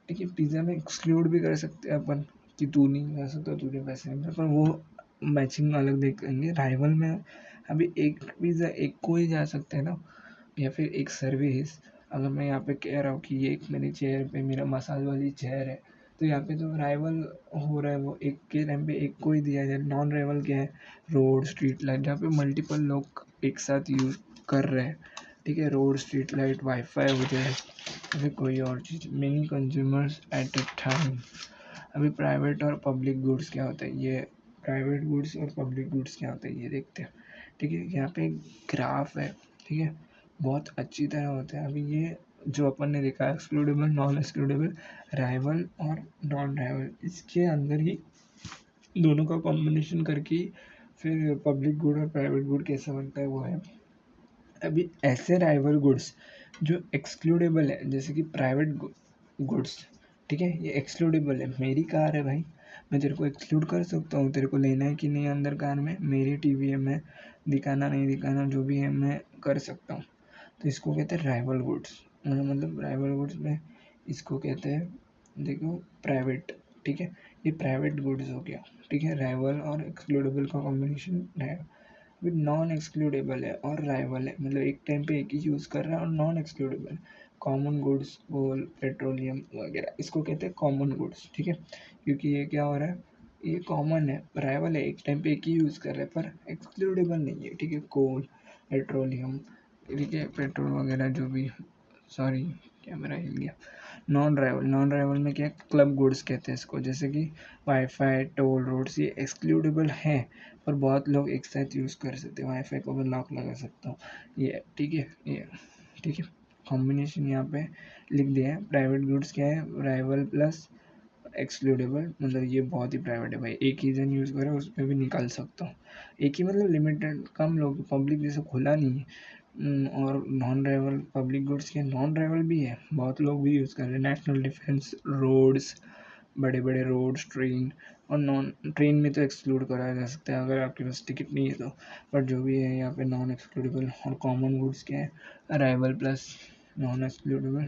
ठीक है, पिज़्ज़ा में एक्सक्लूड भी कर सकते हैं अपन कि तू नहीं खा सकता, तुझे पैसे नहीं, पर वो मैचिंग अलग देखेंगे। राइवल में अभी एक पिज़्ज़ा एक को ही जा सकते हैं ना, या फिर एक सर्विस। अगर मैं यहाँ पे कह रहा हूँ कि ये एक मेरी चेयर पे मेरा मसाज वाली चेयर है, तो यहाँ पे तो राइवल हो रहा है, वो एक के टाइम पे एक को ही दिया जाए। नॉन राइवल क्या है, रोड स्ट्रीट लाइट, जहाँ पे मल्टीपल लोग एक साथ यूज कर रहे हैं, ठीक है, रोड स्ट्रीट लाइट, वाईफाई हो जाए, या फिर कोई और चीज़, many consumers at a time. अभी प्राइवेट और पब्लिक गुड्स क्या होता है, ये प्राइवेट गुड्स और पब्लिक गुड्स क्या होता है ये देखते हैं, ठीक है। यहाँ पे ग्राफ है, ठीक है, बहुत अच्छी तरह होता है। अभी ये जो अपन ने देखा एक्सक्लूडेबल, नॉन एक्सक्लूडेबल, राइवल और नॉन राइवल, इसके अंदर ही दोनों का कॉम्बिनेशन करके फिर पब्लिक गुड और प्राइवेट गुड कैसे बनता है वो है। अभी ऐसे राइवल गुड्स जो एक्सक्लूडेबल है, जैसे कि प्राइवेट गुड्स, ठीक है, ये एक्सक्लूडेबल है। मेरी कार है भाई, मैं तेरे को एक्सक्लूड कर सकता हूँ, तेरे को लेना है कि नहीं अंदर कार में, मेरी टीवी है, मैं दिखाना नहीं दिखाना जो भी है मैं कर सकता हूँ। तो इसको कहते हैं राइवल गुड्स। मतलब राइवल गुड्स में इसको कहते हैं, देखो, प्राइवेट, ठीक है, ये प्राइवेट गुड्स हो गया, ठीक है। राइवल और एक्सक्लूडेबल का कॉम्बिनेशन रहेगा। विद नॉन एक्सक्लूडेबल है और राइवल है, मतलब एक टाइम पे एक ही यूज़ कर रहा है, और नॉन एक्सक्लूडेबल कॉमन गुड्स, कोल, पेट्रोलियम वगैरह, इसको कहते हैं कॉमन गुड्स, ठीक है। क्योंकि ये क्या हो रहा है, ये कॉमन है, राइवल है, एक टाइम पे एक ही यूज़ कर रहा है, पर एक्सक्लूडेबल नहीं है, ठीक है। कोल, पेट्रोलियम, ठीक है, पेट्रोल वगैरह जो भी, सॉरी कैमरा हिल गया, नॉन राइवल में क्या है, क्लब गुड्स कहते हैं इसको, जैसे कि वाईफाई, टोल रोड्स, ये एक्सक्लूडेबल है पर बहुत लोग एक साथ यूज़ कर सकते हैं। वाईफाई को मैं लॉक लगा सकता हूँ, ये ठीक है, ये ठीक है। कॉम्बिनेशन यहाँ पे लिख दिया है। प्राइवेट गुड्स क्या है, राइवल प्लस एक्सक्लूडेबल, मतलब ये बहुत ही प्राइवेट है भाई, एक ही जन यूज़ करे उस पर भी निकाल सकता हूँ। एक ही मतलब लिमिटेड, कम लोग, पब्लिक जैसे खुला नहीं है। और नॉन राइवल पब्लिक गुड्स के नॉन राइवल भी है, बहुत लोग भी यूज़ कर रहे हैं। नेशनल डिफेंस, रोड्स, बड़े बड़े रोड्स, ट्रेन, और नॉन ट्रेन में तो एक्सक्लूड कराया जा सकता है अगर आपके पास टिकट नहीं है तो, बट जो भी है यहाँ पे नॉन एक्सक्लूडेबल। और कॉमन गुड्स क्या है, arrival plus non excludable,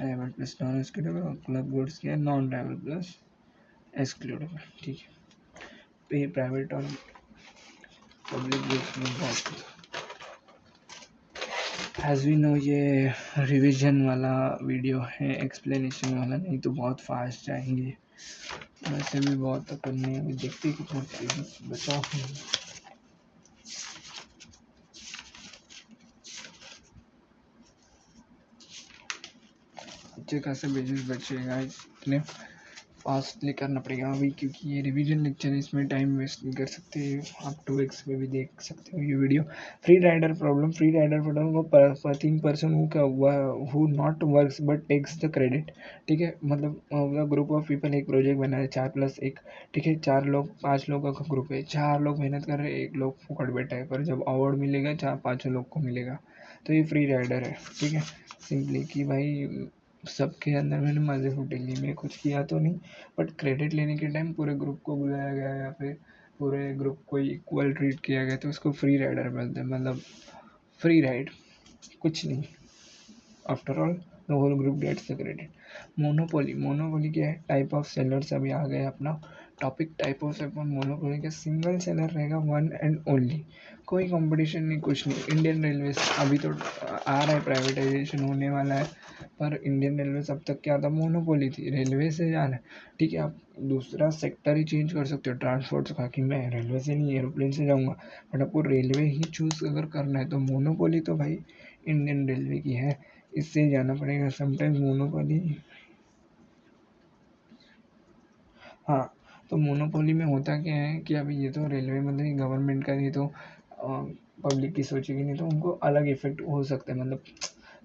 arrival plus non excludable. और क्लब गुड्स क्या है, नॉन अराइवल प्लस एक्सक्लूडेबल, ठीक है। तो ये प्राइवेट और पब्लिक गुड्स में बहुत, एज वी नो ये रिवीजन वाला वीडियो है, एक्सप्लेनेशन वाला नहीं, तो बहुत फास्ट जाएंगे। वैसे भी बहुत करने हैं, देखते कितना चीज़ बचा है। अच्छे खासे पेजेस बचेगा, इतने फास्टली करना पड़ेगा अभी, क्योंकि ये रिवीजन लेक्चर है, इसमें टाइम वेस्ट नहीं कर सकते। आप 2x पे भी देख सकते हो ये video. Free rider problem, free rider problem वो पर्सन हु क्या हुआ, who not works but takes the credit, ठीक है। मतलब ग्रुप ऑफ पीपल एक प्रोजेक्ट बना है 4+1, ठीक है, 4 लोग 5 लोगों का ग्रुप है, 4 लोग मेहनत कर रहे हैं, 1 लोग फुकट बैठा है, पर जब अवार्ड मिलेगा 4-5 लोग को मिलेगा। तो ये फ्री राइडर है, ठीक है। सिंपली कि भाई सबके अंदर मैंने मज़े लूटे लिए, मैं कुछ किया तो नहीं, बट क्रेडिट लेने के टाइम पूरे ग्रुप को बुलाया गया या फिर पूरे ग्रुप को इक्वल ट्रीट किया गया, तो उसको फ्री राइडर बोलते हैं। मतलब फ्री राइड, कुछ नहीं, after all the whole group gets the credit. Monopoly, monopoly क्या है, टाइप ऑफ सेलर्स। अभी आ गए अपना topic, type of seller. Monopoly का सिंगल सेलर रहेगा, वन एंड ओनली, कोई कंपटीशन नहीं, कुछ नहीं। इंडियन रेलवे अभी तो आ रहा है, प्राइवेटाइजेशन होने वाला है, पर इंडियन रेलवे अब तक क्या था, मोनोपोली थी, रेलवे से जाना है, ठीक है। आप दूसरा सेक्टर ही चेंज कर सकते हो ट्रांसपोर्ट का, कि मैं रेलवे से नहीं एरोप्लेन से जाऊँगा, बट आपको रेलवे ही चूज़ अगर करना है तो मोनोपोली तो भाई इंडियन रेलवे की है, इससे जाना पड़ेगा। समटाइम्स मोनोपोली, हाँ, तो मोनोपोली में होता क्या है कि अभी ये तो रेलवे मतलब गवर्नमेंट का, ये तो पब्लिक की सोचेगी नहीं, तो उनको अलग इफेक्ट हो सकता है। मतलब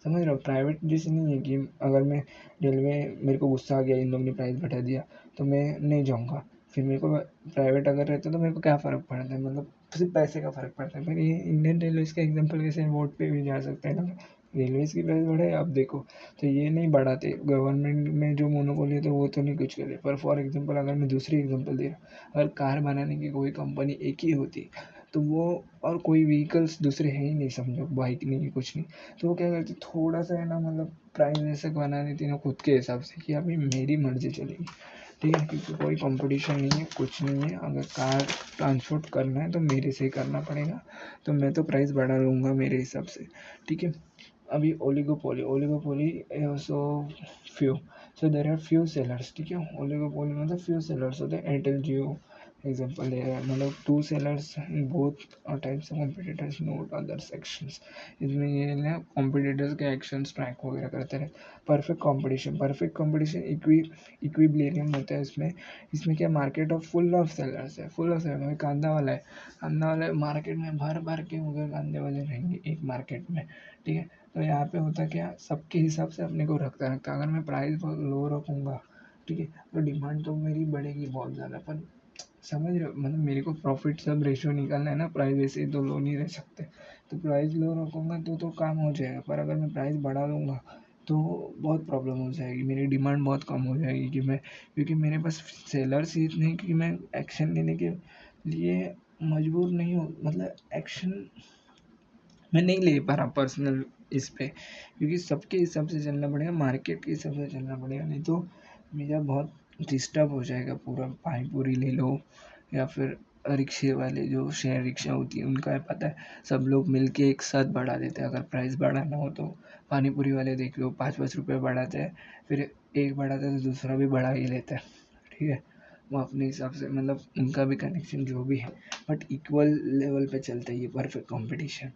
समझ रहे हो, प्राइवेट जैसे नहीं है कि अगर मैं रेलवे, मेरे को गुस्सा आ गया, इन लोगों ने प्राइस बढ़ा दिया तो मैं नहीं जाऊँगा, फिर मेरे को प्राइवेट अगर रहता तो मेरे को क्या फ़र्क पड़ता है, मतलब सिर्फ पैसे का फ़र्क पड़ता है। पर ये इंडियन रेलवेज का एग्जाम्पल कैसे वोट पे भी जा सकता है ना, रेलवेज की प्राइस बढ़े अब देखो, तो ये नहीं बढ़ाते। गवर्नमेंट में जो मोनोपोली है तो वो तो नहीं कुछ करे, पर फॉर एग्जांपल अगर मैं दूसरी एग्जांपल दे रहा हूँ, अगर कार बनाने की कोई कंपनी एक ही होती तो वो, और कोई व्हीकल्स दूसरे हैं ही नहीं, समझो बाइक नहीं कुछ नहीं, तो वो क्या करती, थोड़ा सा है ना, मतलब प्राइस ऐसे बना देती ना खुद के हिसाब से कि अभी मेरी मर्जी चलेगी, ठीक है, क्योंकि कोई कंपटीशन नहीं है, कुछ नहीं है। अगर कार ट्रांसपोर्ट करना है तो मेरे से ही करना पड़ेगा, तो मैं तो प्राइस बढ़ा लूँगा मेरे हिसाब से, ठीक है। अभी oligopoly, oligopoly so few, so there are few sellers, ठीक है। ओलिगोपोली मतलब फ्यू सेलर्स होते हैं। एयरटेल जियो एग्जाम्पल ले रहा है, मतलब 2 sellers in both types of competitors, note other sections. इसमें ये ना कॉम्पिटिटर्स के एक्शंस ट्रैक वगैरह करते रहे। Perfect competition, perfect competition equilibrium होता है इसमें। इसमें क्या, market of full of sellers है, फुल ऑफ सेलर, कांदा वाला है, कांदा वाला मार्केट में भर भर के उधर कांदे वाले रहेंगे एक मार्केट में, ठीक है। तो यहाँ पे होता क्या, सबके हिसाब से अपने को रखता रखता, अगर मैं प्राइस बहुत लो रखूँगा, ठीक है, तो डिमांड तो मेरी बढ़ेगी बहुत ज़्यादा, पर समझ रहे हो, मतलब मेरे को प्रॉफिट सब रेशियो निकालना है ना, प्राइस ऐसे ही तो लो नहीं रह सकते। तो प्राइस लो रखूँगा तो काम हो जाएगा, पर अगर मैं प्राइस बढ़ा दूँगा तो बहुत प्रॉब्लम हो जाएगी, मेरी डिमांड बहुत कम हो जाएगी, कि मैं, क्योंकि मेरे पास सेलर्स ही इतने हैं कि मैं एक्शन लेने के लिए मजबूर नहीं हूँ, मतलब एक्शन मैं नहीं ले पा रहा पर्सनल इस पे, क्योंकि सबके हिसाब से चलना पड़ेगा, मार्केट के हिसाब से चलना पड़ेगा, नहीं तो मेरा बहुत डिस्टर्ब हो जाएगा पूरा। पानी पूरी ले लो, या फिर रिक्शे वाले जो शेयर रिक्शा होती है उनका है, पता है सब लोग मिलके एक साथ बढ़ा देते हैं, अगर प्राइस बढ़ाना हो तो। पानी पूरी वाले देख लो 5-5 रुपये बढ़ाते हैं, फिर एक बढ़ाता है तो दूसरा भी बढ़ा ही लेता है, ठीक है। वो अपने हिसाब से, मतलब उनका भी कनेक्शन जो भी है, बट इक्वल लेवल पे चलता है ये परफेक्ट कंपटीशन,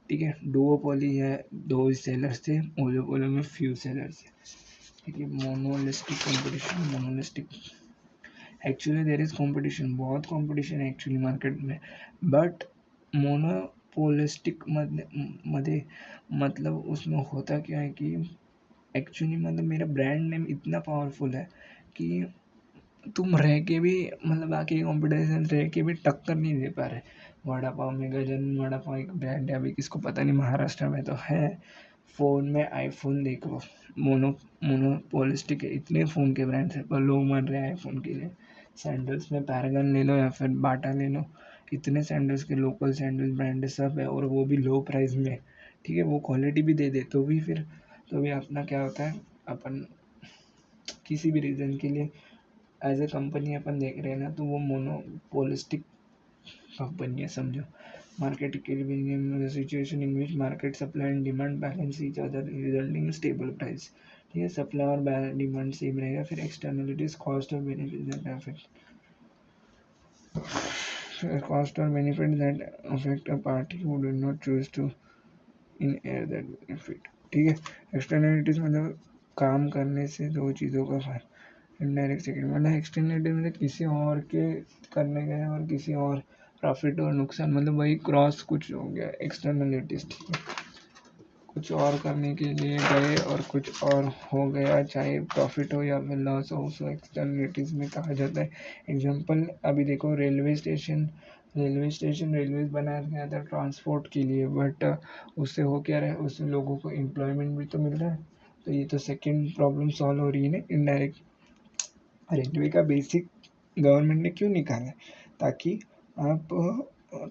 ठीक है। डुओपोली है, 2 सेलर्स थे, ओलिगोपोली में फ्यू सेलर्स है। ठीक है। Monopolistic competition, monopolistic actually there is competition, बहुत कंपटीशन है एक्चुअली मार्केट में, बट मोनोपोलिस्टिक मध्ये मतलब उसमें होता क्या है कि एक्चुअली मतलब मेरा ब्रांड नेम इतना पावरफुल है कि तुम रह के भी मतलब बाकी कॉम्पिटिशन रह के भी टक्कर नहीं दे पा रहे। वड़ा पाव में गजन वड़ा पाव एक ब्रांड है, अभी किसको पता नहीं, महाराष्ट्र में तो है। फ़ोन में आईफोन देख लो, मोनो मोनोपोलिस्टिक है, इतने फ़ोन के ब्रांड्स हैं पर लोग मर रहे हैं आईफोन के लिए। सैंडल्स में पैरागन ले लो या फिर बाटा ले लो, इतने सैंडल्स के लोकल सैंडल ब्रांड सब है और वो भी लो प्राइस में। ठीक है, वो क्वालिटी भी दे दे तो भी फिर तो भी अपना क्या होता है, अपन किसी भी रीज़न के लिए एज ए कंपनी अपन देख रहे हैं ना, तो वो मोनोपोलिस्टिक कंपनी है समझो। Market equilibrium situation in which market supply and demand balance each other resulting in stable price. ठीक है, सप्लाई और डिमांड सेम रहेगा। फिर एक्सटर्नलिटीज कॉस्ट और बेनिफिट दैट अफेक्ट, कॉस्ट और benefit that affect a party who do not choose to in air that benefit. ठीक है, externalities मतलब काम करने से दो चीज़ों का फायदा। इनडायरेक्ट सेकेंड मतलब एक्सटर्नलिटी मतलब किसी और के करने गए और किसी और प्रॉफिट और नुकसान, मतलब वही क्रॉस कुछ हो गया एक्सटर्नलिटीज। ठीक है, कुछ और करने के लिए गए और कुछ और हो गया, चाहे प्रॉफिट हो या फिर लॉस हो, उसको एक्सटर्नलिटीज में कहा जाता है। एग्जांपल अभी देखो, रेलवेज बनाया गया था ट्रांसपोर्ट के लिए, बट उससे हो क्या रहा है, उससे लोगों को एम्प्लॉयमेंट भी तो मिल रहा है। तो ये तो सेकेंड प्रॉब्लम सॉल्व हो रही है ना इनडायरेक्ट। रेलवे का बेसिक गवर्नमेंट ने क्यों निकाला है, ताकि आप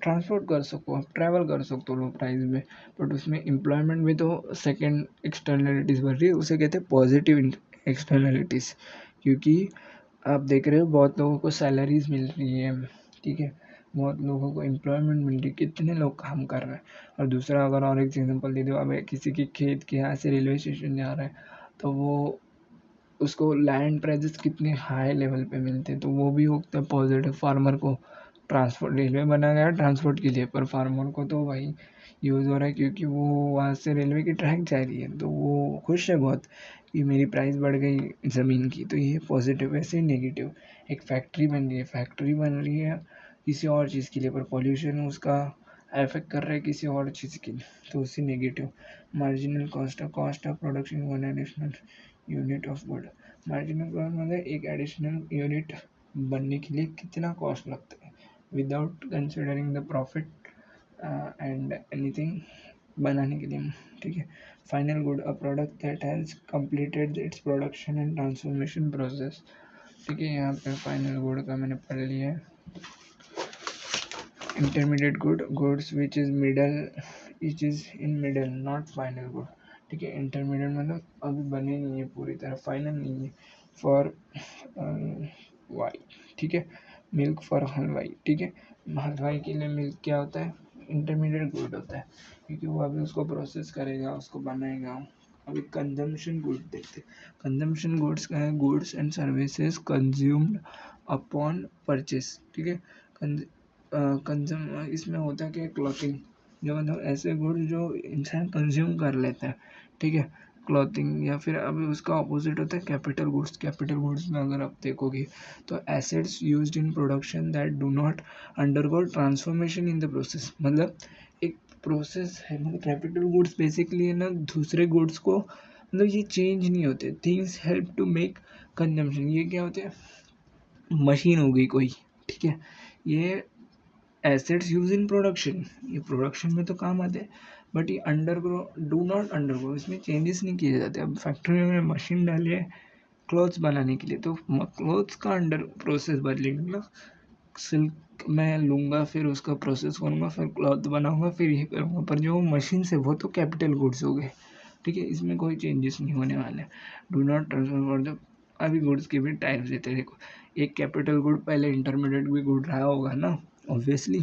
ट्रांसपोर्ट कर सको, आप ट्रैवल कर सकते हो लो प्राइस में, बट उसमें एम्प्लॉयमेंट भी तो सेकेंड एक्सटर्नलिटीज़ बढ़ रही है, उसे कहते हैं पॉजिटिव एक्सटर्नलिटीज़। क्योंकि आप देख रहे हो बहुत लोगों को सैलरीज मिल रही है, ठीक है, बहुत लोगों को एम्प्लॉयमेंट मिल रही है, कितने लोग काम कर रहे हैं। और दूसरा अगर और एक एग्जाम्पल दे दो, अब किसी के खेत के यहाँ से रेलवे स्टेशन जा रहा है, तो वो उसको लैंड प्राइजेस कितने हाई लेवल पे मिलते हैं, तो वो भी होता है पॉजिटिव। फार्मर को ट्रांसपोर्ट, रेलवे बनाया गया ट्रांसपोर्ट के लिए, पर फार्मर को तो वही यूज़ हो रहा है क्योंकि वो वहाँ से रेलवे की ट्रैक जा रही है, तो वो खुश है बहुत कि मेरी प्राइस बढ़ गई ज़मीन की, तो ये पॉजिटिव। ऐसे ही नेगेटिव, एक फैक्ट्री बन रही है, किसी और चीज़ के लिए, पर पॉल्यूशन उसका अफेक्ट कर रहा है किसी और चीज़ के लिए, तो उससे negative. Marginal cost of production one additional unit of good. Marginal cost मतलब एक एडिशनल यूनिट बनने के लिए कितना कॉस्ट लगता है, without considering the profit and anything बनाने के लिए। ठीक है, final good, a product that has completed its production and transformation process. ठीक है, यहाँ पे फाइनल गुड का मैंने पढ़ लिया है। Intermediate good, goods which is middle, etch is in middle, not final good. ठीक है, इंटरमीडिएट मतलब अभी बने नहीं है पूरी तरह, फाइनल नहीं है। फॉर वाई, ठीक है, मिल्क फॉर हलवाई। ठीक है, हलवाई के लिए मिल्क क्या होता है, इंटरमीडिएट गुड होता है, क्योंकि वो अभी उसको प्रोसेस करेगा, उसको बनाएगा। अभी कंजम्पशन गुड देखते, कंजम्पशन गुड्स का है, goods and services consumed upon purchase. ठीक है, कंज्यूम इसमें होता है कि क्लॉथिंग, जो मतलब ऐसे गुड्स जो इंसान कंज्यूम कर लेता है। ठीक है, क्लॉथिंग, या फिर अभी उसका अपोजिट होता है कैपिटल गुड्स। कैपिटल गुड्स में अगर आप देखोगे तो assets used in production that do not undergo transformation in the process, मतलब एक प्रोसेस है, मतलब कैपिटल गुड्स बेसिकली है ना, दूसरे गुड्स को मतलब ये चेंज नहीं होते, things help to make consumption. ये क्या होते हैं, मशीन हो गई कोई, ठीक है, ये एसेट्स यूज इन प्रोडक्शन, ये प्रोडक्शन में तो काम आते हैं, बट ये अंडरग्रो डू नॉट अंडरग्रो, इसमें चेंजेस नहीं किए जाते। अब फैक्ट्री में मशीन डाली है क्लॉथ्स बनाने के लिए, तो क्लॉथ्स का अंडर प्रोसेस बदलेंगे, मतलब सिल्क मैं लूँगा, फिर उसका प्रोसेस करूँगा, फिर क्लॉथ बनाऊँगा, फिर ये करूँगा, पर जो मशीन से वो तो कैपिटल गुड्स हो गए। ठीक है, इसमें कोई चेंजेस नहीं होने वाले। Do not transfer for the, अभी गुड्स के भी टाइप्स देते हैं, देखो एक कैपिटल गुड पहले इंटरमीडिएट भी गुड रहा होगा ना, ऑब्वियसली,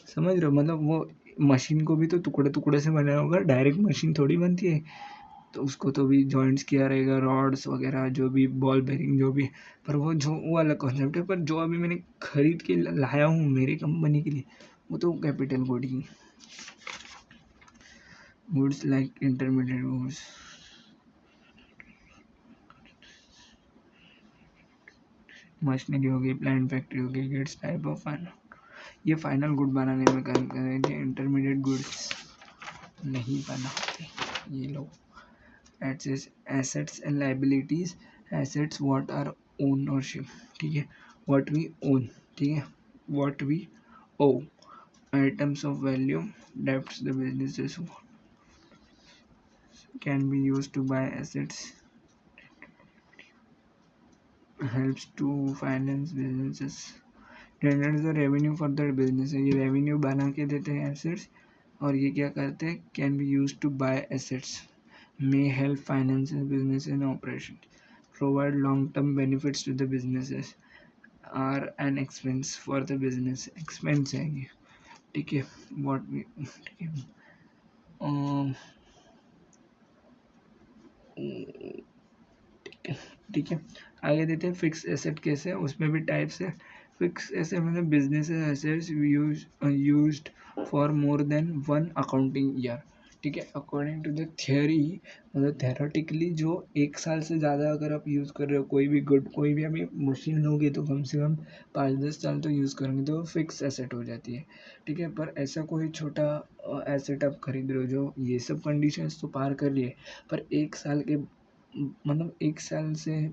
समझ रहे हो, मतलब वो मशीन को भी तो टुकड़े टुकड़े से बनाया होगा, डायरेक्ट मशीन थोड़ी बनती है, तो उसको तो भी जॉइंट्स किया रहेगा, रॉड्स वगैरह जो भी, बॉल बेरिंग जो भी, पर वो अलग कॉन्सेप्ट है। पर जो अभी मैंने खरीद के लाया हूँ मेरी कंपनी के लिए, वो तो कैपिटल गुड ही। Goods like intermediate goods, machinery हो गई, प्लांट फैक्ट्री हो गई, गेट्स टाइप ऑफ फाइनल, ये फाइनल गुड बनाने में काम कर रहे थे, इंटरमीडिएट गुड्स नहीं बनाते ये लोग। Assets and liabilities, assets what are ownership, ठीक है, व्हाट वी ओन, ठीक है, what we owe, items of value, debts the businesses can be used to buy assets, helps to finance businesses, generates the revenue for the business, ये revenue बना के देते हैं assets, और ये क्या करते हैं, can be use to buy assets, may help finance business in operation, provide long term benefits to the businesses, are an expense for the business, expense है ये, ठीक है, व्हाट वी, ठीक है, ठीक है। आगे देते हैं फिक्स एसेट कैसे है, उसमें भी टाइप्स है। फिक्स एसेट मतलब business assets used for more than one accounting year, ठीक है, अकॉर्डिंग टू द थियोरी, मतलब थेरोटिकली जो एक साल से ज़्यादा अगर आप यूज़ कर रहे हो कोई भी गुड, कोई भी अभी मशीन लोगे तो कम से कम 5-10 साल तो यूज़ करेंगे तो फिक्स एसेट हो जाती है, ठीक है। पर ऐसा कोई छोटा एसेट आप खरीद रहे हो जो ये सब कंडीशंस तो पार कर रही है, पर एक साल के मतलब एक साल से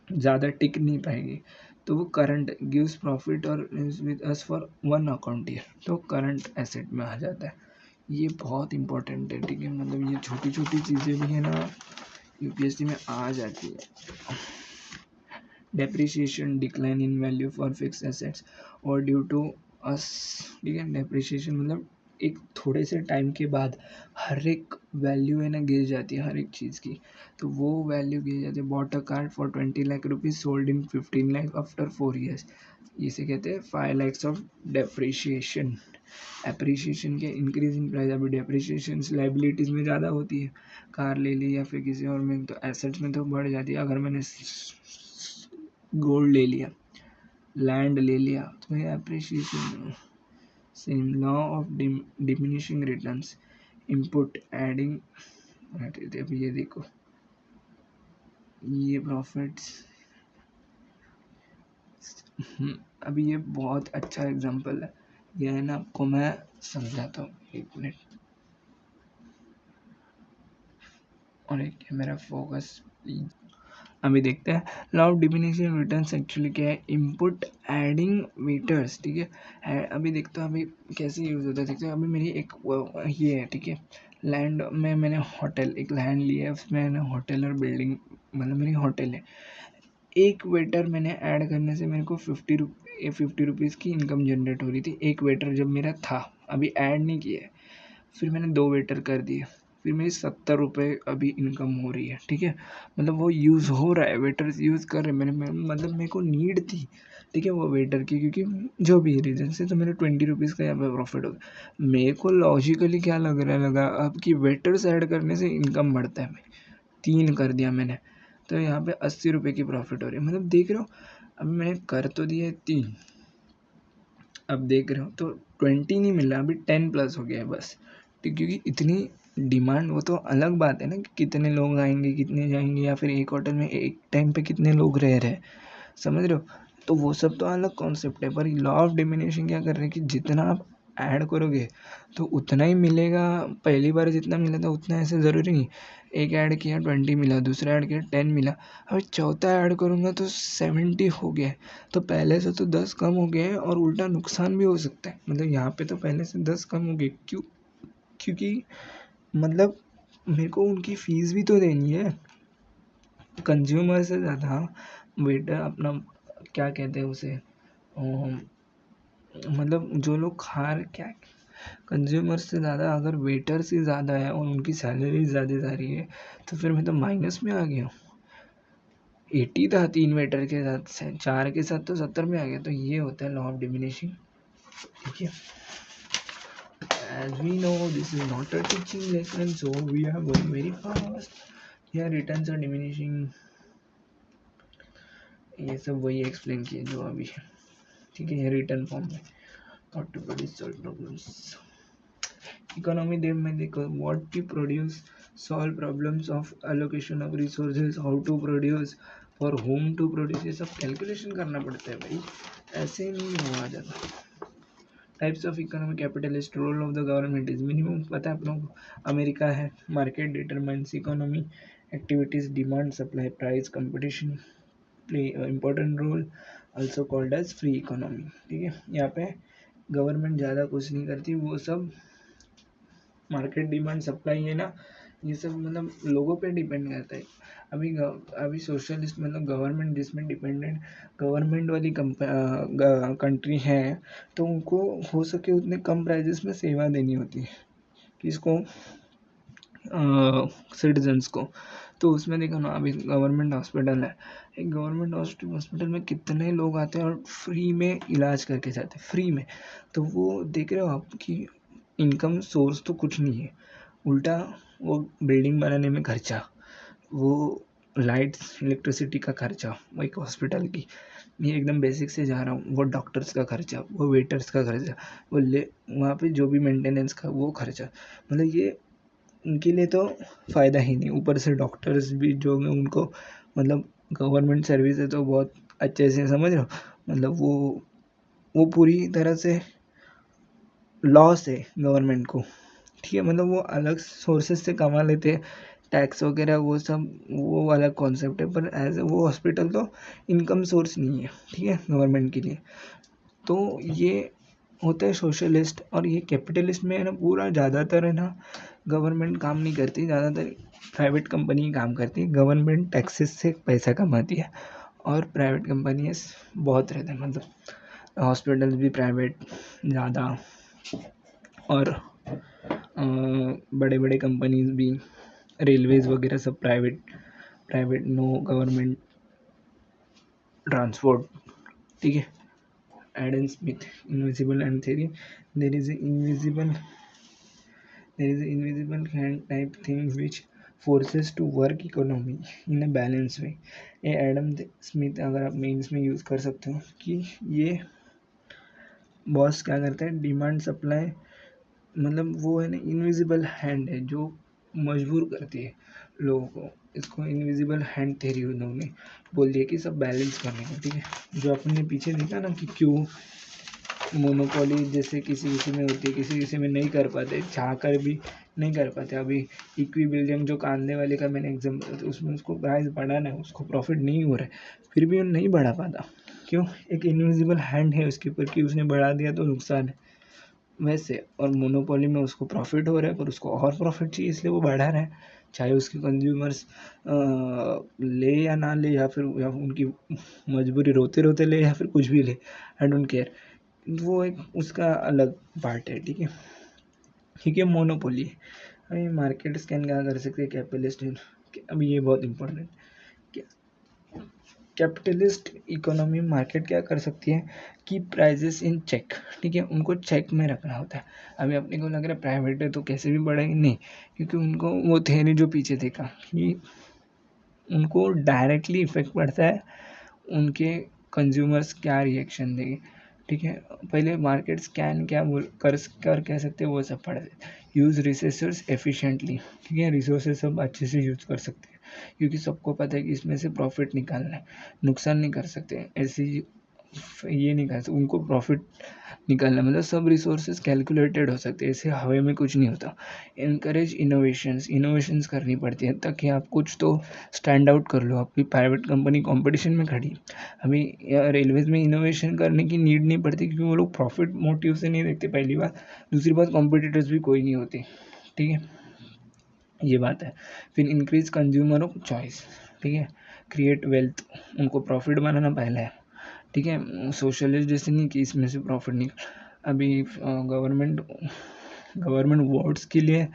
ज़्यादा टिक नहीं पाएगी, तो वो करंट गिव्स प्रॉफिट और with us for one account year, तो करंट एसेट में आ जाता है। ये बहुत इंपॉर्टेंट है, ठीक है, मतलब ये छोटी छोटी चीज़ें भी है ना यूपीएससी में आ जाती है। Depreciation, decline in value for fix assets और ड्यू टू अस, ठीक है, डेप्रिसिएशन मतलब एक थोड़े से टाइम के बाद हर एक वैल्यू है ना गिर जाती है हर एक चीज़ की, तो वो वैल्यू गिर जाती है। Bought a car for 20 lakh rupees, sold in 15 lakh after 4 years, इसे कहते हैं 5 लैक्स ऑफ डेप्रिसिएशन। एप्रिसिएशन के इंक्रीज इन प्राइस, अभी डेप्रिसिएशन लाइबिलिटीज़ में ज़्यादा होती है, कार ले ली या फिर किसी और में, तो एसेट्स में तो बढ़ जाती है। अगर मैंने गोल्ड ले लिया, लैंड ले लिया, तो ये appreciation. Same law of diminishing returns, input adding, अभी ये देखो ये प्रॉफिट्स, अभी ये बहुत अच्छा एग्जांपल है, ये है ना आपको मैं समझाता हूँ, एक मिनट, और एक मेरा फोकस, अभी देखते हैं law of diminishing returns actually क्या है, इनपुट एडिंग मीटर्स, ठीक है। अभी देखते हैं अभी कैसे यूज़ होता है, देखते हैं। अभी मेरी एक ये है, ठीक है, लैंड में मैंने होटल, एक लैंड लिया है, उसमें मैंने होटल और बिल्डिंग, मतलब मेरी होटल है। एक वेटर मैंने ऐड करने से मेरे को 50 रुपीज़ की इनकम जनरेट हो रही थी, एक वेटर जब मेरा था, अभी ऐड नहीं किया है। फिर मैंने 2 वेटर कर दिए, फिर मेरी 70 रुपये अभी इनकम हो रही है, ठीक है, मतलब वो यूज़ हो रहा है, वेटर्स यूज़ कर रहे हैं, मतलब मेरे को नीड थी, ठीक है, वो वेटर की, क्योंकि जो भी रीज़न से, तो मेरे 20 रुपीज़ का यहाँ पे प्रॉफिट हो गया। मेरे को लॉजिकली क्या लगा अब कि वेटर्स ऐड करने से इनकम बढ़ता है, 3 कर दिया मैंने, तो यहाँ पे 80 रुपये की प्रॉफिट हो रही है, मतलब देख रहे हो, अभी मैंने कर तो दिए 3, अब देख रहे हो तो 20 नहीं मिल रहा, अभी 10 प्लस हो गया है बस, ठीक, क्योंकि इतनी डिमांड, वो तो अलग बात है ना कि कितने लोग आएंगे कितने जाएंगे, या फिर एक होटल में एक टाइम पे कितने लोग रह रहे हैं, समझ रहे हो, तो वो सब तो अलग कॉन्सेप्ट है। पर लॉ ऑफ डिमिनिशिंग क्या कर रहे हैं कि जितना आप ऐड करोगे तो उतना ही मिलेगा, पहली बार जितना मिला था उतना, ऐसे ज़रूरी नहीं, एक ऐड किया 20 मिला, दूसरा ऐड किया 10 मिला, अभी चौथा ऐड करूँगा तो 70 हो गया, तो पहले से तो 10 कम हो गए हैं, और उल्टा नुकसान भी हो सकता है, मतलब यहाँ पे तो पहले से 10 कम हो गए, क्यों, क्योंकि मतलब मेरे को उनकी फ़ीस भी तो देनी है, कंज्यूमर से ज़्यादा वेटर अपना, क्या कहते हैं उसे, मतलब जो लोग खा रहे, क्या, कंज्यूमर से ज़्यादा अगर वेटर्स ही ज़्यादा है और उनकी सैलरी ज़्यादा जा रही है, तो फिर मैं तो माइनस में आ गया हूँ। 80 था 3 वेटर के साथ, 4 के साथ तो 70 में आ गया, तो ये होता है लॉ ऑफ डिमिनिशिंग, ठीक है। As we know, this is not a teaching lesson, so we are going very fast. Here returns are diminishing, ये सब वही एक्सप्लेन किए जो अभी है, ठीक है, ये रिटर्न फॉर्म में, how to produce solve problems, economy देव में देखो, what to produce, solve problems of allocation of resources, how to produce, for whom to produce, ये सब कैलकुलेशन करना पड़ता है भाई, ऐसे ही नहीं हुआ जाता। Types of economic capitalist, role of the government is minimum, पता है अपनों को, अमेरिका है, market determines economy activities, demand supply price competition play important role, also called as free economy. ठीक है, यहाँ पे गवर्नमेंट ज़्यादा कुछ नहीं करती, वो सब मार्केट डिमांड सप्लाई है ना, ये सब मतलब लोगों पे डिपेंड करता है। अभी सोशलिस्ट मतलब गवर्नमेंट जिसमें डिपेंडेंट गवर्नमेंट वाली कंट्री है, तो उनको हो सके उतने कम प्राइजेस में सेवा देनी होती है, किसको, सिटीजन्स को। तो उसमें देखो ना, अभी गवर्नमेंट हॉस्पिटल है, एक गवर्नमेंट हॉस्पिटल में कितने लोग आते हैं और फ्री में इलाज करके जाते हैं, फ्री में। तो वो देख रहे हो आपकी इनकम सोर्स तो कुछ नहीं है, उल्टा वो बिल्डिंग बनाने में खर्चा, वो लाइट्स इलेक्ट्रिसिटी का खर्चा, वो एक हॉस्पिटल की, मैं एकदम बेसिक से जा रहा हूँ, वो डॉक्टर्स का खर्चा, वो वेटर्स का खर्चा, वो वहाँ पे जो भी मेंटेनेंस का वो खर्चा, मतलब ये उनके लिए तो फ़ायदा ही नहीं। ऊपर से डॉक्टर्स भी जो हैं उनको मतलब गवर्नमेंट सर्विस है तो बहुत अच्छे से समझ रहे हो, मतलब वो पूरी तरह से लॉस है गवर्नमेंट को। ठीक है, मतलब वो अलग सोर्सेज से कमा लेते हैं, टैक्स वगैरह वो सब, वो अलग कॉन्सेप्ट है, पर एज वो हॉस्पिटल तो इनकम सोर्स नहीं है, ठीक है, गवर्नमेंट के लिए। तो ये होता है सोशलिस्ट। और ये कैपिटलिस्ट में है ना, पूरा ज़्यादातर है ना गवर्नमेंट काम नहीं करती, ज़्यादातर प्राइवेट कंपनी काम करती है, गवर्नमेंट टैक्सेस से पैसा कमाती है, और प्राइवेट कंपनीज बहुत रहते हैं, मतलब हॉस्पिटल्स भी प्राइवेट ज़्यादा, और बड़े बड़े कंपनीज भी, रेलवेज़ वगैरह सब private, private no government transport. ठीक है, Adam Smith, invisible hand theory, there is an invisible hand type thing which forces to work economy in a balanced way। ये एडम स्मिथ अगर आप मेंस में use कर सकते हो कि ये बॉस क्या करता है, डिमांड सप्लाई, मतलब वो है ना इनविजिबल हैंड है जो मजबूर करती है लोगों को, इसको इनविजिबल हैंड थ्योरी उन्होंने बोल दिया कि सब बैलेंस करने को। ठीक है, जो आपने पीछे देखा ना कि क्यों मोनोपोली जैसे किसी किसी में होती है, किसी किसी में नहीं कर पाते, चाह कर भी नहीं कर पाते। अभी इक्विबिलियम जो कांदे वाले का मैंने एग्जाम्पल, तो उसमें उसको प्राइस बढ़ाना है, उसको प्रॉफिट नहीं हो रहा है, फिर भी वो नहीं बढ़ा पाता, क्यों, एक इनविजिबल हैंड है उसके ऊपर कि उसने बढ़ा दिया तो नुकसान है वैसे। और मोनोपोली में उसको प्रॉफिट हो रहा है, पर उसको और प्रॉफिट चाहिए, इसलिए वो बढ़ा रहा है, चाहे उसके कंज्यूमर्स ले या ना ले, या फिर या उनकी मजबूरी रोते रोते ले, या फिर कुछ भी ले, आई डोंट केयर, वो एक उसका अलग पार्ट है। ठीक है, ठीक है, मोनोपोली। अभी मार्केट स्कैन क्या कर सकते हैं कैपिटलिस्ट, अभी ये बहुत इंपॉर्टेंट, कैपिटलिस्ट इकोनॉमी मार्केट क्या कर सकती है कि प्राइजेस इन चेक, ठीक है, उनको चेक में रखना होता है। अभी अपने को लग रहा है प्राइवेट है तो कैसे भी बढ़ेगी, नहीं, क्योंकि उनको वो थ्योरी जो पीछे देखा कि उनको डायरेक्टली इफेक्ट पड़ता है, उनके कंज्यूमर्स क्या रिएक्शन देंगे। ठीक है, पहले मार्केट स्कैन क्या बोल कर कह सकते हैं, वो सब पढ़ देते, यूज़ रिसोर्सेज एफिशिएंटली। ठीक है, रिसोर्सेज सब अच्छे से यूज़ कर सकते हैं, क्योंकि सबको पता है कि इसमें से प्रॉफिट निकालना है, नुकसान नहीं कर सकते, ऐसी ये नहीं कर सकते, उनको प्रॉफिट निकालना, मतलब सब रिसोर्सेज कैलकुलेटेड हो सकते हैं, ऐसे हवा में कुछ नहीं होता। इनकरेज इनोवेशंस करनी पड़ती है ताकि आप कुछ तो स्टैंड आउट कर लो, आपकी प्राइवेट कंपनी कंपटीशन में खड़ी। अभी रेलवेज़ में इनोवेशन करने की नीड नहीं पड़ती, क्योंकि वो लोग प्रॉफिट मोटिव से नहीं देखते, पहली बात। दूसरी बात, कॉम्पिटिटर्स भी कोई नहीं होते। ठीक है, ये बात है। फिर इंक्रीज कंज्यूमर ऑफ चॉइस, ठीक है, क्रिएट वेल्थ, उनको प्रॉफिट बनाना पहले है। ठीक है, सोशलिस्ट जैसे नहीं कि इसमें से प्रॉफिट नहीं। अभी गवर्नमेंट वोट्स के लिए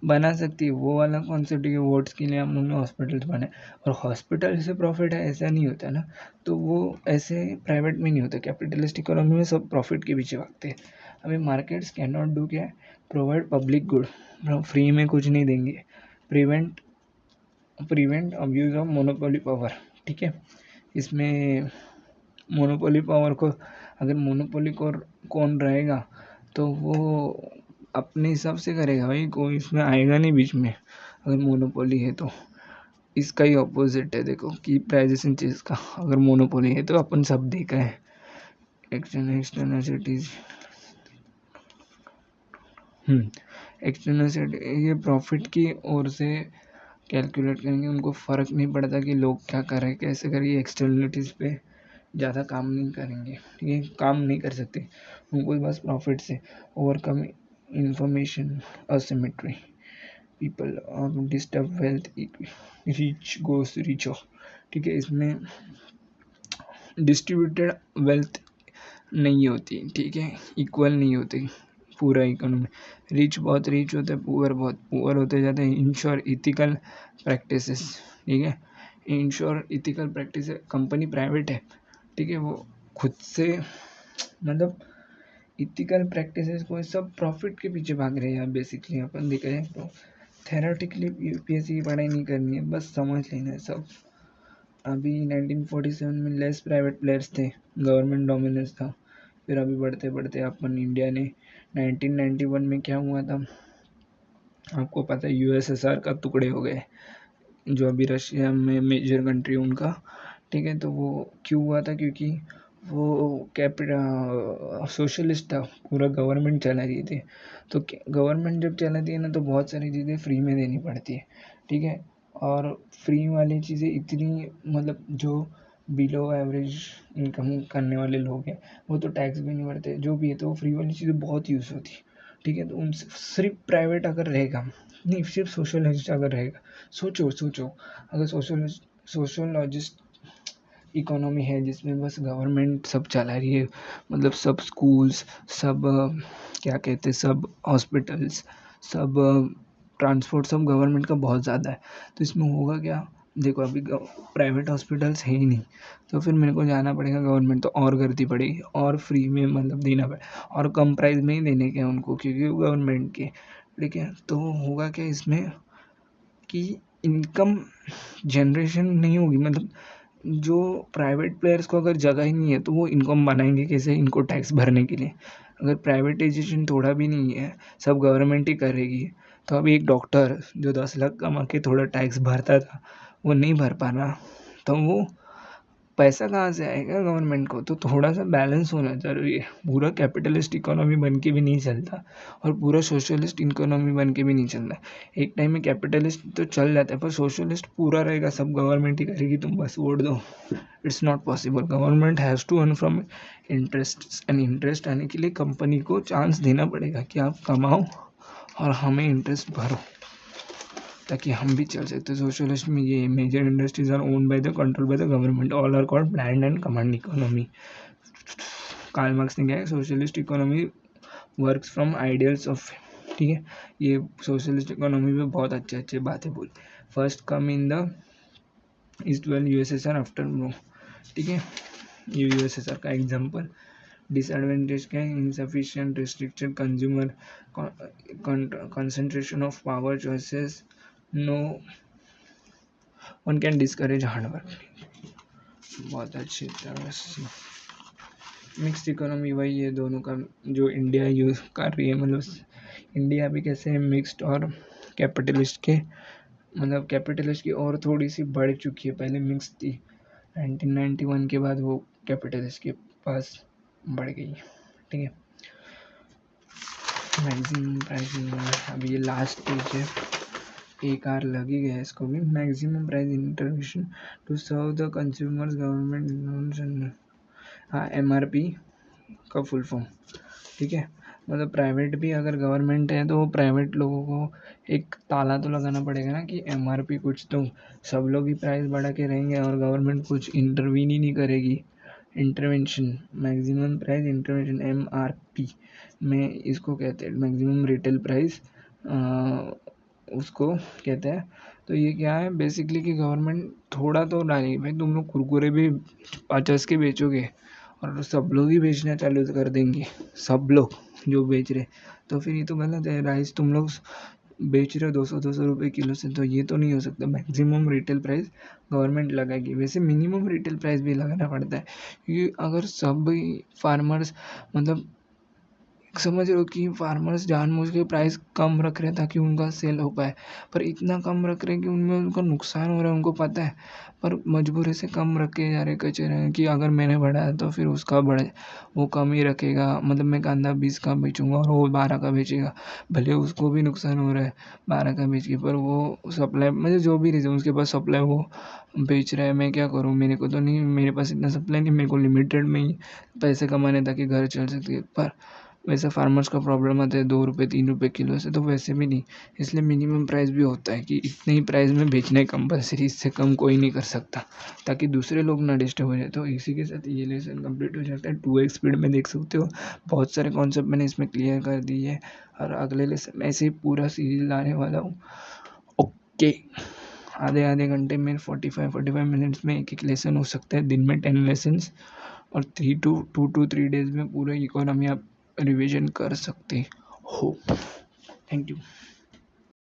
बना सकती है, वो वाला कॉन्सेप्ट है कि वोट्स के लिए हम लोग ने हॉस्पिटल्स बनाए, और हॉस्पिटल से प्रॉफिट है ऐसा नहीं होता ना, तो वो ऐसे प्राइवेट में नहीं होता। कैपिटलिस्ट इकोनॉमी में सब प्रॉफिट के पीछे भागते हैं। अभी मार्केट्स कैन नॉट डू क्या है, प्रोवाइड पब्लिक गुड, फ्री में कुछ नहीं देंगे, prevent abuse of monopoly power. ठीक है, इसमें मोनोपोली पावर को, अगर मोनोपोली को कौन रहेगा तो वो अपने हिसाब से करेगा भाई, कोई इसमें आएगा नहीं बीच में, अगर मोनोपोली है तो। इसका ही ऑपोजिट है देखो कि प्राइजेशन चीज़ का अगर मोनोपोली है तो अपन सब देख रहे हैं एक्सटर्नल सिटीज एक्सटर्नल ये प्रॉफिट की ओर से कैलकुलेट करेंगे, उनको फ़र्क नहीं पड़ता कि लोग क्या कर रहे हैं कैसे कर रहे हैं, एक्सटर्नलिटीज़ पे ज़्यादा काम नहीं करेंगे, ये काम नहीं कर सकते, उनको बस प्रॉफिट से overcome information asymmetry people disturb wealth rich goes richer. ठीक है, इसमें डिस्ट्रीब्यूटेड वेल्थ नहीं होती, ठीक है, इक्वल नहीं होती पूरा इकोनॉमी, रिच बहुत रिच होते हैं, पुअर बहुत पुअर होते जाते हैं। इंश्योर इथिकल प्रैक्टिसेस, ठीक है, ensure ethical practice company private है, ठीक है, वो खुद से मतलब इथिकल प्रैक्टिसेस को सब प्रॉफिट के पीछे भाग रहे हैं बेसिकली। अपन देख रहे हैं तो थेरेटिकली यूपीएससी की पढ़ाई नहीं करनी है, बस समझ लेना है सब। अभी 1947 में लेस प्राइवेट प्लेयर्स थे, गवर्नमेंट डोमिनेंस था, फिर अभी बढ़ते बढ़ते अपन इंडिया ने 1991 में क्या हुआ था आपको पता है, यूएसएसआर का टुकड़े हो गए, जो अभी रशिया में मेजर कंट्री उनका, ठीक है। तो वो क्यों हुआ था, क्योंकि वो सोशलिस्ट था, पूरा गवर्नमेंट चला रही थी। तो गवर्नमेंट जब चलाती है ना तो बहुत सारी चीज़ें फ्री में देनी पड़ती है, ठीक है, और फ्री वाली चीज़ें इतनी मतलब जो बिलो एवरेज इनकम करने वाले लोग हैं वो तो टैक्स भी नहीं भरते, जो भी है, तो फ्री वाली चीज़ें बहुत यूज़ होती है, ठीक है। तो उन सिर्फ प्राइवेट अगर रहेगा, नहीं सिर्फ सोशलिस्ट अगर रहेगा, सोचो सोचो अगर सोशोलॉजिस्ट इकोनॉमी है जिसमें बस गवर्नमेंट सब चला रही है, मतलब सब स्कूल्स, सब क्या कहते हैं, सब हॉस्पिटल्स, सब ट्रांसपोर्ट, सब गवर्नमेंट का बहुत ज़्यादा है, तो इसमें होगा क्या, देखो अभी प्राइवेट हॉस्पिटल्स है ही नहीं, तो फिर मेरे को जाना पड़ेगा गवर्नमेंट, तो और गर्दी पड़ेगी और फ्री में मतलब देना पड़ेगा और कम प्राइस में ही देने के उनको, क्योंकि वो गवर्नमेंट के, ठीक है। तो होगा क्या इसमें कि इनकम जनरेशन नहीं होगी, मतलब जो प्राइवेट प्लेयर्स को अगर जगह ही नहीं है तो वो इनकम बनाएंगे कैसे, इनको टैक्स भरने के लिए। अगर प्राइवेटाइजेशन थोड़ा भी नहीं है, सब गवर्नमेंट ही करेगी, तो अभी एक डॉक्टर जो 10 लाख कमा के थोड़ा टैक्स भरता था वो नहीं भर पा रहा, तो वो पैसा कहाँ से आएगा गवर्नमेंट को। तो थोड़ा सा बैलेंस होना ज़रूरी है, पूरा कैपिटलिस्ट इकोनॉमी बन के भी नहीं चलता और पूरा सोशलिस्ट इकोनॉमी बन के भी नहीं चलता। एक टाइम में कैपिटलिस्ट तो चल जाता है पर सोशलिस्ट पूरा रहेगा, सब गवर्नमेंट ही करेगी, तुम बस वोट दो, it's not possible. Government has to earn from interest, and interest आने के लिए कंपनी को चांस देना पड़ेगा कि आप कमाओ और हमें इंटरेस्ट भरो, ताकि हम भी चल सकते। सोशलिस्ट में ये major industries are owned by the control by the government, all are called planned and command economy. Karl Marx ने क्या है, socialist economy works from ideals of, ठीक है, ये सोशलिस्ट इकोनॉमी में बहुत अच्छे अच्छे बातें बोली। First come in the east well USSR after no, ठीक है, ये यूएसएसआर का एग्जाम्पल। डिसएडवांटेज क्या है, insufficient restricted consumer concentration of power choices, no one can discourage hard work। बहुत अच्छी तरह से मिक्स्ड इकोनॉमी वही है दोनों का जो इंडिया यूज़ कर रही है, मतलब इंडिया भी कैसे है मिक्स्ड और कैपिटलिस्ट के, मतलब कैपिटलिस्ट की और थोड़ी सी बढ़ चुकी है, पहले मिक्स थी, 1991 के बाद वो कैपिटलिस्ट के पास बढ़ गई, ठीक है। मैक्सिमम प्राइसिंग, अभी ये लास्ट स्टेज है, एक आर लग ही गया इसको भी। Maximum price intervention to serve the consumers government, हाँ MRP का फुल फॉर्म, ठीक है, मतलब प्राइवेट भी अगर गवर्नमेंट है तो प्राइवेट लोगों को एक ताला तो लगाना पड़ेगा ना कि MRP कुछ, तो सब लोग ही प्राइस बढ़ा के रहेंगे और गवर्नमेंट कुछ इंटरवीन ही नहीं करेगी। Intervention, maximum price intervention, MRP में इसको कहते हैं मैक्सिमम रिटेल प्राइस, उसको कहते हैं। तो ये क्या है बेसिकली कि गवर्नमेंट थोड़ा तो डालेगी, भाई तुम लोग कुरकुरे भी 50 के बेचोगे और सब लोग ही बेचना चालू कर देंगे, सब लोग जो बेच रहे, तो फिर ये तो गलत है। राइस तुम लोग बेच रहे हो 200 रुपये किलो से, तो ये तो नहीं हो सकता। मैक्सिमम रिटेल प्राइस गवर्नमेंट लगाएगी, वैसे मिनिमम रिटेल प्राइस भी लगाना पड़ता है, क्योंकि अगर सब फार्मर्स मतलब समझ रहे हो कि फार्मर्स जानबूझ के प्राइस कम रख रहे हैं ताकि उनका सेल हो पाए, पर इतना कम रख रहे हैं कि उनमें उनको नुकसान हो रहा है, उनको पता है, पर मजबूरी से कम रखे जा रहे कह रहे हैं कि अगर मैंने बढ़ाया तो फिर उसका बढ़े, वो कम ही रखेगा। मतलब मैं कांदा 20 का बेचूंगा और वो 12 का बेचेगा, भले उसको भी नुकसान हो रहा है 12 का बेच के, पर वो सप्लाई मतलब जो भी रीज़न उसके पास सप्लाई वो बेच रहा है। मैं क्या करूँ, मेरे को तो नहीं, मेरे पास इतना सप्लाई नहीं, मेरे को लिमिटेड में ही पैसे कमाने ताकि घर चल सके। पर वैसे फार्मर्स का प्रॉब्लम आता है 2 रुपये 3 रुपये किलो से, तो वैसे भी नहीं, इसलिए मिनिमम प्राइस भी होता है कि इतने ही प्राइस में बेचना है कंपल्सरी, इससे कम कोई नहीं कर सकता, ताकि दूसरे लोग ना डिस्टर्ब हो जाए। तो इसी के साथ ये लेसन कंप्लीट हो जाता है। 2x स्पीड में देख सकते हो, बहुत सारे कॉन्सेप्ट मैंने इसमें क्लियर कर दिए है, और अगले लेसन में ऐसे ही पूरा सीरीज लाने वाला हूँ। ओके, आधे आधे घंटे में 45 मिनट्स में एक लेसन हो सकता है, दिन में 10 लेसन्स, और 2 to 3 डेज में पूरा इकोनॉमी आप रिवीजन कर सकते हो। Thank you.